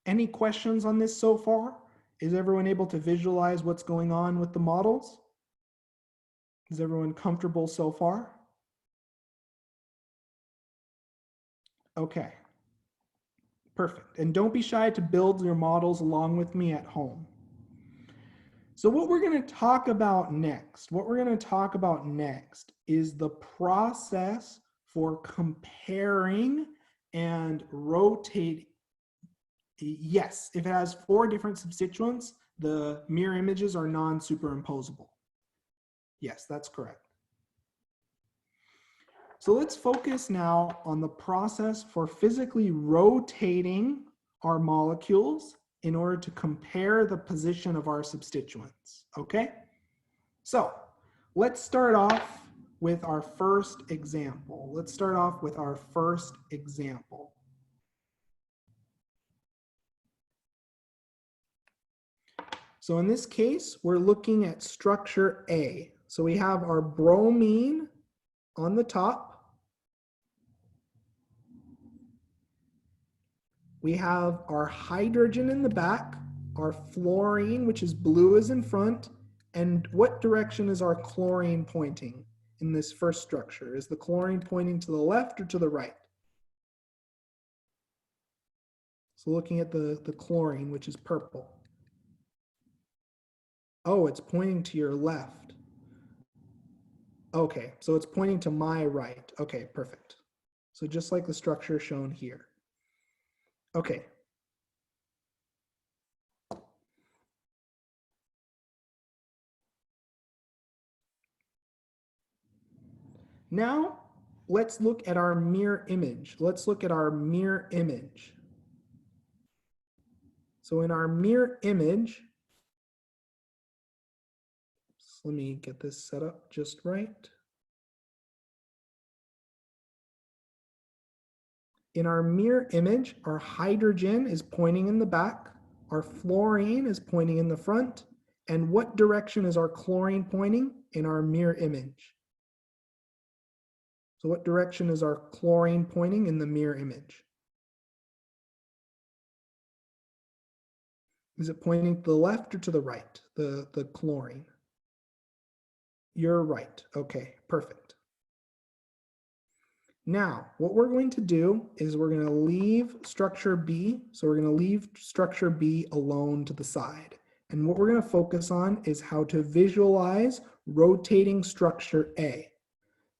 Any questions on this so far? Is everyone able to visualize what's going on with the models? Is everyone comfortable so far? Okay, perfect. And don't be shy to build your models along with me at home. So what we're going to talk about next, is the process for comparing and rotating. Yes, if it has 4 different substituents, the mirror images are non-superimposable. Yes, that's correct. So let's focus now on the process for physically rotating our molecules in order to compare the position of our substituents, okay? So let's start off with our first example. So in this case, we're looking at structure A. So we have our bromine on the top. We have our hydrogen in the back, our fluorine, which is blue, is in front. And what direction is our chlorine pointing in this first structure? Is the chlorine pointing to the left or to the right? So looking at the chlorine, which is purple. Oh, it's pointing to your left. Okay, so it's pointing to my right. Okay, perfect. So just like the structure shown here. Okay. Now, let's look at our mirror image. Let's look at our mirror image. So in our mirror image, let me get this set up just right. In our mirror image, our hydrogen is pointing in the back, our fluorine is pointing in the front, and what direction is our chlorine pointing in our mirror image? So what direction is our chlorine pointing in the mirror image? Is it pointing to the left or to the right, the chlorine? You're right. Okay, perfect. Now, what we're going to do is we're going to leave structure B. So we're going to leave structure B alone to the side. And what we're going to focus on is how to visualize rotating structure A.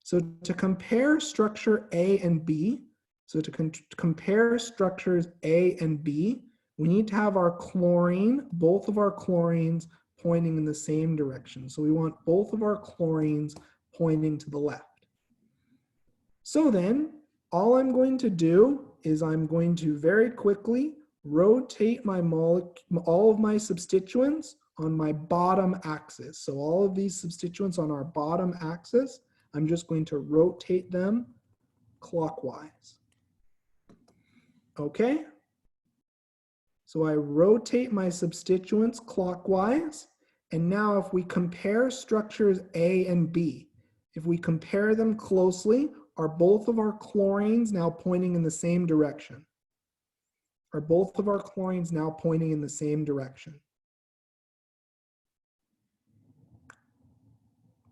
So to compare structure A and B, so to compare structures A and B, we need to have our chlorine, both of our chlorines pointing in the same direction. So we want both of our chlorines pointing to the left. So then, all I'm going to do is I'm going to very quickly rotate my all of my substituents on my bottom axis. So all of these substituents on our bottom axis, I'm just going to rotate them clockwise. Okay? So I rotate my substituents clockwise. And now if we compare structures A and B, if we compare them closely, are both of our chlorines now pointing in the same direction? Are both of our chlorines now pointing in the same direction?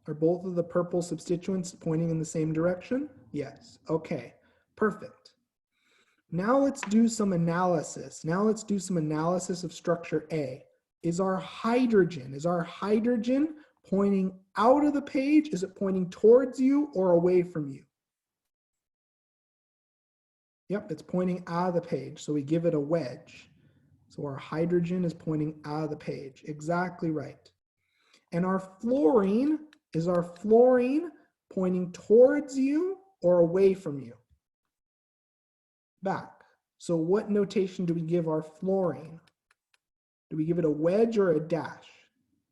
Are both of the purple substituents pointing in the same direction? Yes. Okay, perfect. Now let's do some analysis. Now let's do some analysis of structure A. Is our hydrogen pointing out of the page? Is it pointing towards you or away from you? Yep, it's pointing out of the page, so we give it a wedge. So our hydrogen is pointing out of the page. Exactly right. And our fluorine, is our fluorine pointing towards you or away from you? Back. So what notation do we give our fluorine? Do we give it a wedge or a dash?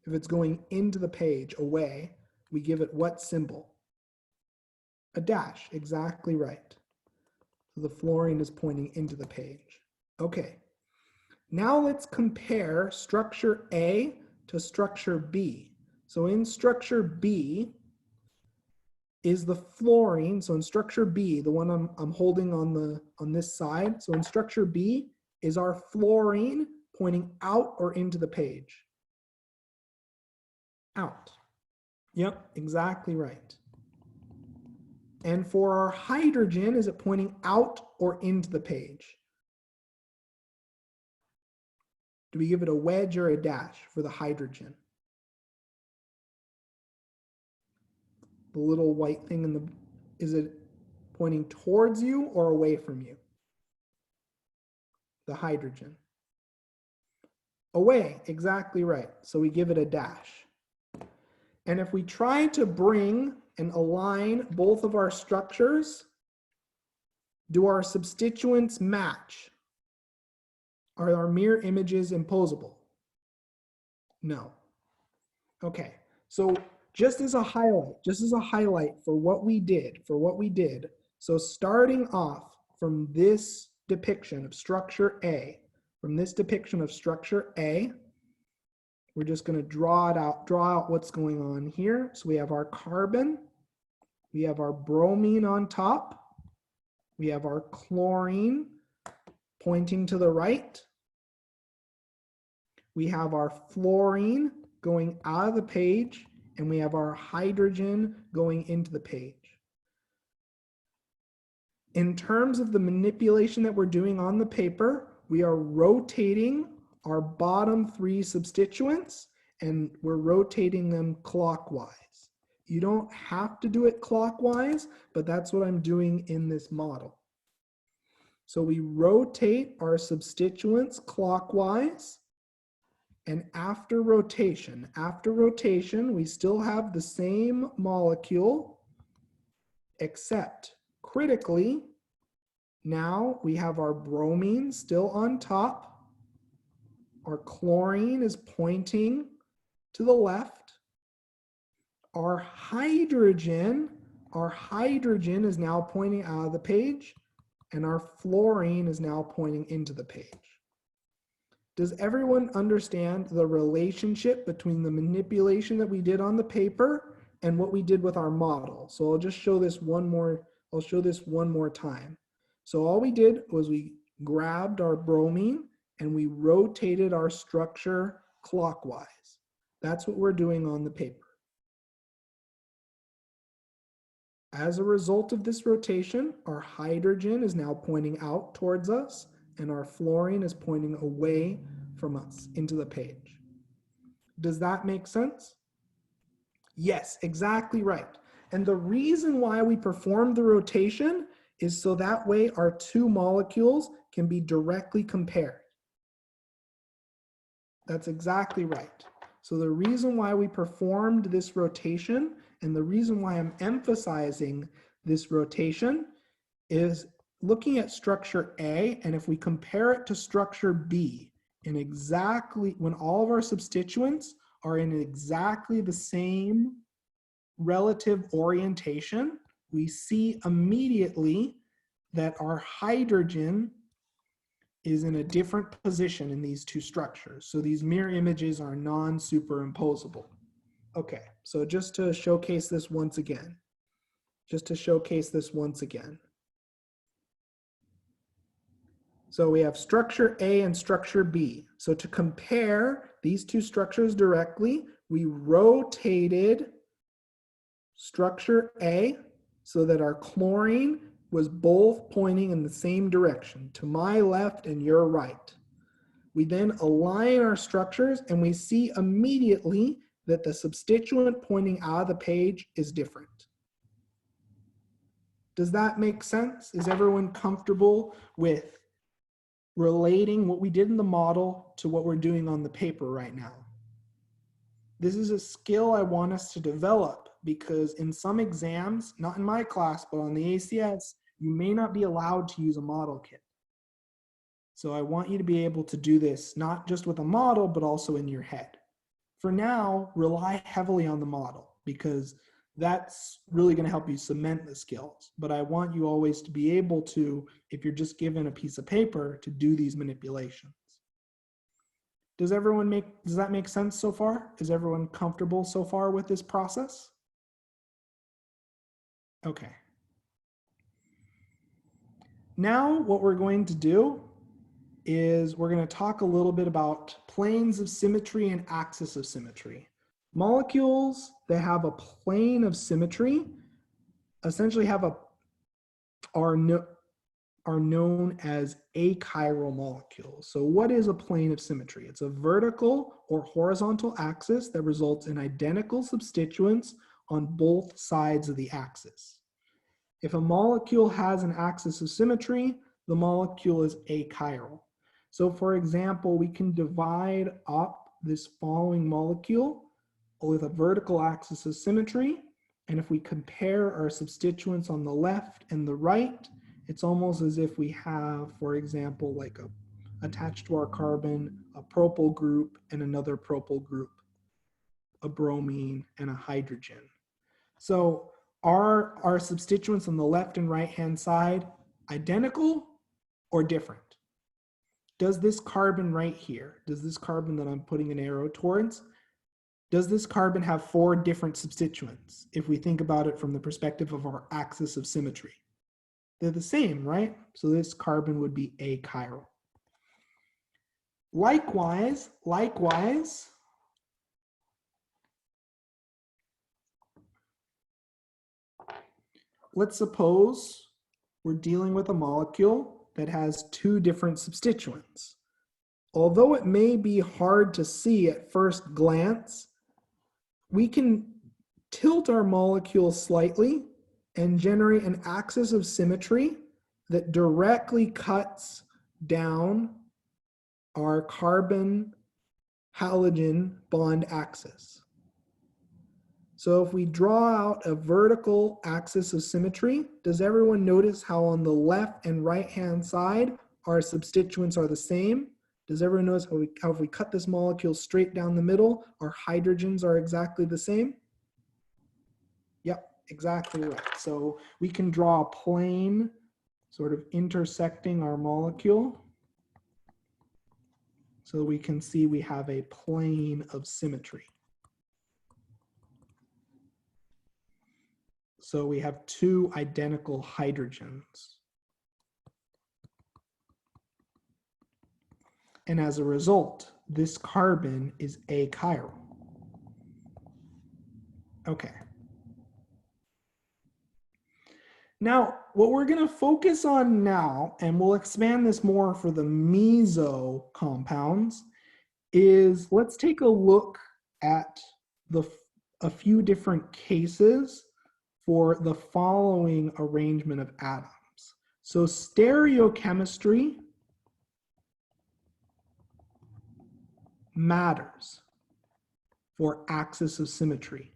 If it's going into the page, away, we give it what symbol? A dash, exactly right. So the fluorine is pointing into the page. Okay, now let's compare structure A to structure B. So in structure B is the fluorine. So in structure B, the one I'm holding on this side. So in structure B is our fluorine pointing out or into the page? Out. Yep, exactly right. And for our hydrogen, is it pointing out or into the page? Do we give it a wedge or a dash for the hydrogen? The little white thing in the, is it pointing towards you or away from you? The hydrogen. Away, exactly right. So we give it a dash. And if we try to bring and align both of our structures, do our substituents match? Are our mirror images imposable? No. Okay, so just as a highlight for what we did, so starting off from this depiction of structure A, we're just going to draw out what's going on here. So we have our carbon, we have our bromine on top, we have our chlorine pointing to the right, we have our fluorine going out of the page, and we have our hydrogen going into the page. In terms of the manipulation that we're doing on the paper, we are rotating our bottom three substituents, and we're rotating them clockwise. You don't have to do it clockwise, but that's what I'm doing in this model. So we rotate our substituents clockwise, and after rotation, we still have the same molecule, except critically, now we have our bromine still on top. Our chlorine is pointing to the left. Our hydrogen is now pointing out of the page, and our fluorine is now pointing into the page. Does everyone understand the relationship between the manipulation that we did on the paper and what we did with our model? So I'll just show this one more, time. So all we did was we grabbed our bromine and we rotated our structure clockwise. That's what we're doing on the paper. As a result of this rotation, our hydrogen is now pointing out towards us, and our fluorine is pointing away from us into the page. Does that make sense? Yes, exactly right. And the reason why we perform the rotation is so that way our two molecules can be directly compared. That's exactly right. So the reason why we performed this rotation and the reason why I'm emphasizing this rotation is looking at structure A, and if we compare it to structure B, when all of our substituents are in exactly the same relative orientation, we see immediately that our hydrogen is in a different position in these two structures. So these mirror images are non-superimposable. Okay, so just to showcase this once again. So we have structure A and structure B. So to compare these two structures directly, we rotated structure A so that our chlorine was both pointing in the same direction, to my left and your right. We then align our structures and we see immediately that the substituent pointing out of the page is different. Does that make sense? Is everyone comfortable with relating what we did in the model to what we're doing on the paper right now? This is a skill I want us to develop because in some exams, not in my class, but on the ACS, you may not be allowed to use a model kit. So I want you to be able to do this, not just with a model, but also in your head. For now, rely heavily on the model because that's really going to help you cement the skills. But I want you always to be able to, if you're just given a piece of paper, to do these manipulations. Does that make sense so far? Is everyone comfortable so far with this process? Okay. Now what we're going to do is we're going to talk a little bit about planes of symmetry and axis of symmetry. Molecules that have a plane of symmetry essentially are known as achiral molecules. So what is a plane of symmetry? It's a vertical or horizontal axis that results in identical substituents on both sides of the axis. If a molecule has an axis of symmetry, the molecule is achiral. So for example, we can divide up this following molecule with a vertical axis of symmetry. And if we compare our substituents on the left and the right, it's almost as if we have, for example, like attached to our carbon, a propyl group and another propyl group, a bromine and a hydrogen. So are our substituents on the left and right hand side identical or different? Does this carbon right here, does this carbon that I'm putting an arrow towards, does this carbon have 4 different substituents if we think about it from the perspective of our axis of symmetry? They're the same, right? So this carbon would be achiral. Likewise, let's suppose we're dealing with a molecule that has 2 different substituents. Although it may be hard to see at first glance, we can tilt our molecule slightly and generate an axis of symmetry that directly cuts down our carbon-halogen bond axis. So if we draw out a vertical axis of symmetry, does everyone notice how on the left and right-hand side our substituents are the same? Does everyone notice how if we cut this molecule straight down the middle, our hydrogens are exactly the same? Yep, exactly right. So we can draw a plane sort of intersecting our molecule. So we can see we have a plane of symmetry. So we have two identical hydrogens. And as a result, this carbon is achiral. Okay. Now, what we're going to focus on now, and we'll expand this more for the meso compounds, is let's take a look at a few different cases for the following arrangement of atoms. So stereochemistry matters for axis of symmetry.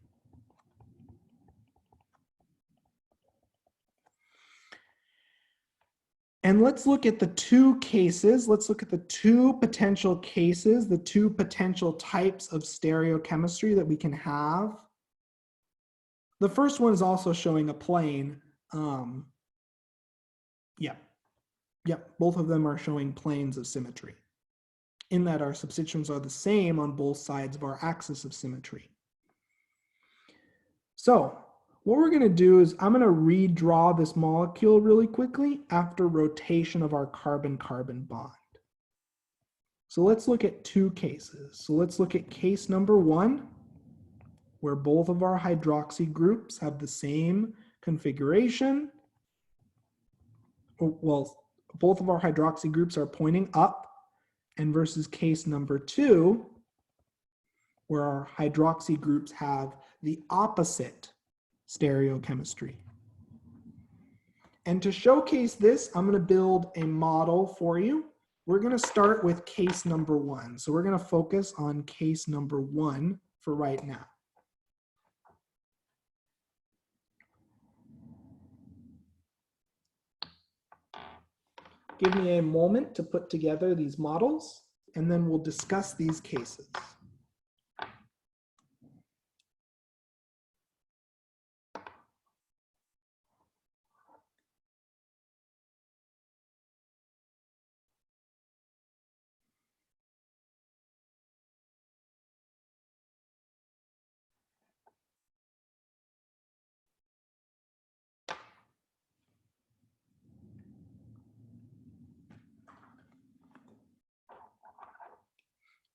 And let's look at the two cases. Let's look at the two potential cases, the two potential types of stereochemistry that we can have. The first one is also showing a plane. Both of them are showing planes of symmetry, in that our substituents are the same on both sides of our axis of symmetry. So what we're going to do is I'm going to redraw this molecule really quickly after rotation of our carbon-carbon bond. So let's look at two cases. So let's look at case number one, where both of our hydroxy groups have the same configuration. Well, both of our hydroxy groups are pointing up, and versus case number two, where our hydroxy groups have the opposite stereochemistry. And to showcase this, I'm going to build a model for you. We're going to start with case number one. So we're going to focus on case number one for right now. Give me a moment to put together these models, and then we'll discuss these cases.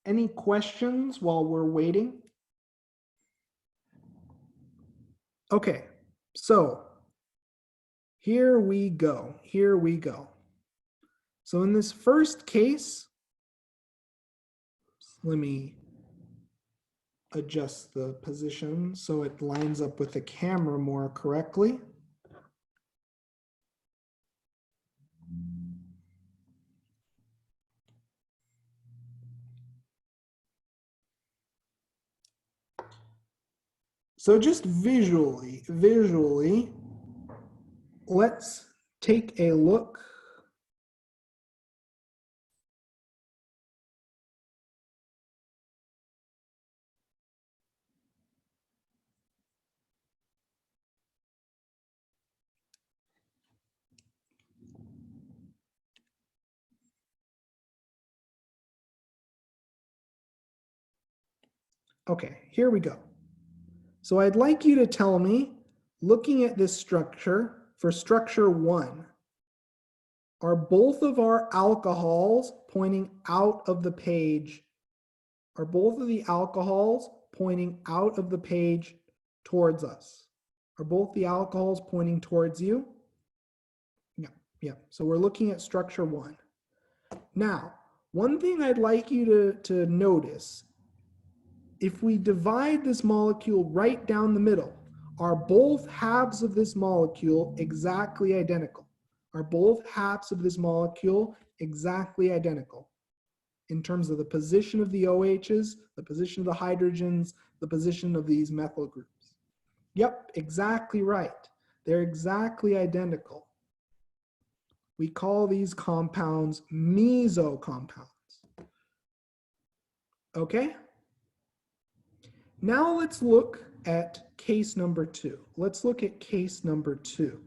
Any questions while we're waiting? Okay, so here we go. So in this first case, let me adjust the position so it lines up with the camera more correctly. So just visually, let's take a look. Okay, here we go. So I'd like you to tell me, looking at this structure, for structure one, are both of our alcohols pointing out of the page? Are both of the alcohols pointing out of the page towards us? Are both the alcohols pointing towards you? Yeah. So we're looking at structure one. Now, one thing I'd like you to notice, if we divide this molecule right down the middle, are both halves of this molecule exactly identical? Are both halves of this molecule exactly identical in terms of the position of the OHs, the position of the hydrogens, the position of these methyl groups? Yep, exactly right. They're exactly identical. We call these compounds meso compounds. Okay? Now let's look at case number 2. Let's look at case number 2.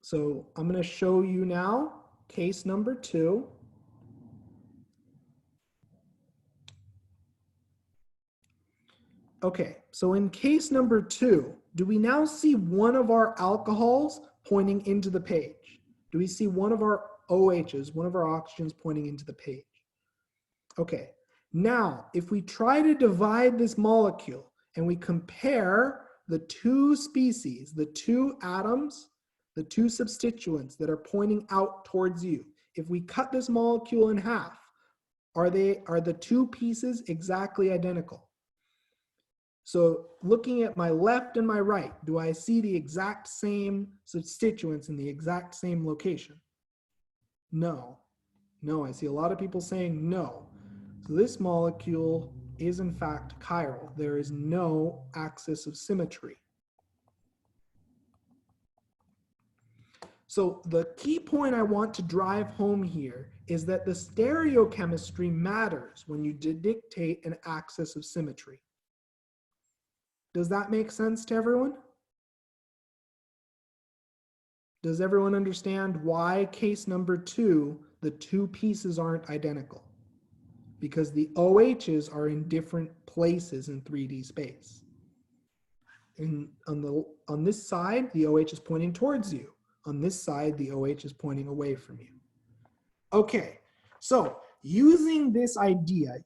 So I'm going to show you now case number 2. Okay, so in case number 2, do we now see one of our alcohols pointing into the page? Do we see one of our OHs, one of our oxygens pointing into the page? Okay, now if we try to divide this molecule and we compare the two species, the two atoms, the two substituents that are pointing out towards you, if we cut this molecule in half, are the two pieces exactly identical? So looking at my left and my right, do I see the exact same substituents in the exact same location? No. No, I see a lot of people saying no. So this molecule is in fact chiral. There is no axis of symmetry. So the key point I want to drive home here is that the stereochemistry matters when you dictate an axis of symmetry. Does that make sense to everyone? Does everyone understand why case number 2, the two pieces aren't identical? Because the OHs are in different places in 3D space. On this side, the OH is pointing towards you. On this side, the OH is pointing away from you. Okay, so using this idea,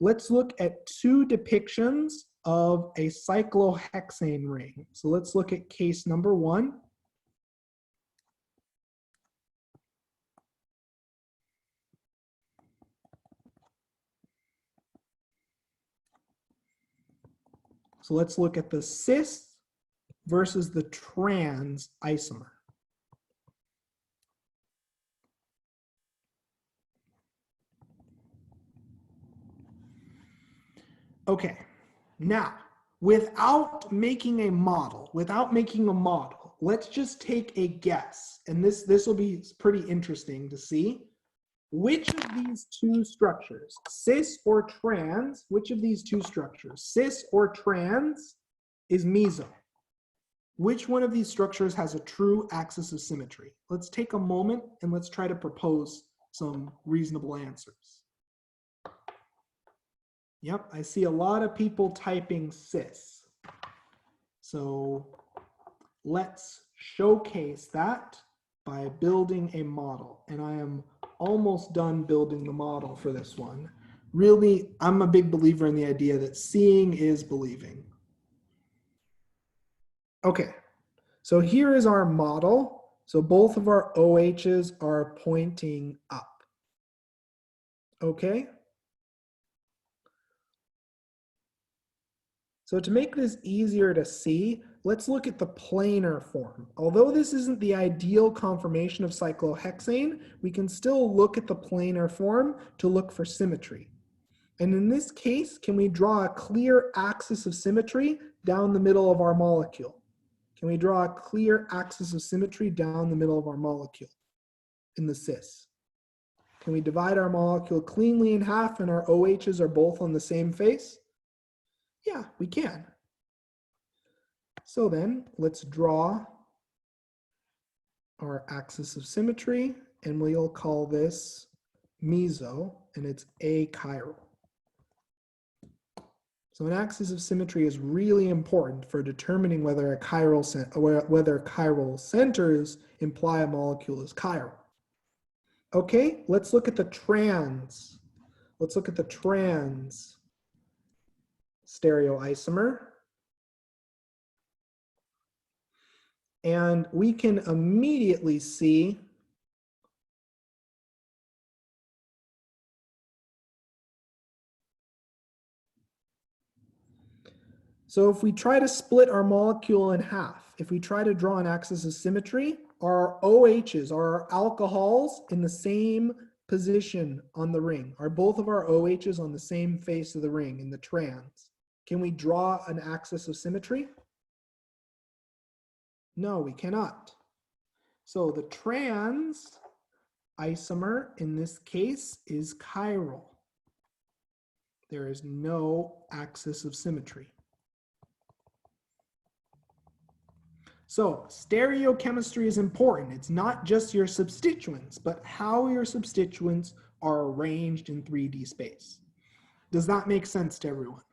let's look at two depictions of a cyclohexane ring. So let's look at case number 1. So let's look at the cis versus the trans isomer. Okay, now, without making a model, let's just take a guess. And this will be pretty interesting to see. Which of these two structures, cis or trans, which of these two structures, cis or trans, is meso? Which one of these structures has a true axis of symmetry? Let's take a moment and let's try to propose some reasonable answers. Yep, I see a lot of people typing cis. So let's showcase that by building a model. And I am almost done building the model for this one. Really, I'm a big believer in the idea that seeing is believing. Okay, so here is our model. So both of our OHs are pointing up. Okay? So to make this easier to see, let's look at the planar form. Although this isn't the ideal conformation of cyclohexane, we can still look at the planar form to look for symmetry. And in this case, can we draw a clear axis of symmetry down the middle of our molecule? Can we draw a clear axis of symmetry down the middle of our molecule in the cis? Can we divide our molecule cleanly in half and our OHs are both on the same face? Yeah, we can. So then let's draw our axis of symmetry, and we'll call this meso, and it's achiral. So an axis of symmetry is really important for determining whether chiral centers imply a molecule is chiral. Okay, let's look at the trans. Let's look at the trans stereo isomer. And we can immediately see so if we try to split our molecule in half, if we try to draw an axis of symmetry, our OHs, our alcohols in the same position on the ring? Are both of our OHs on the same face of the ring in the trans? Can we draw an axis of symmetry? No, we cannot. So the trans isomer in this case is chiral. There is no axis of symmetry. So stereochemistry is important. It's not just your substituents, but how your substituents are arranged in 3D space. Does that make sense to everyone?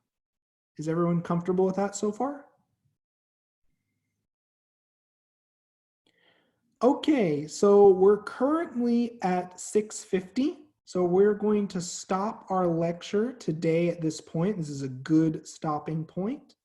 Is everyone comfortable with that so far? Okay, so we're currently at 6:50. So we're going to stop our lecture today at this point. This is a good stopping point.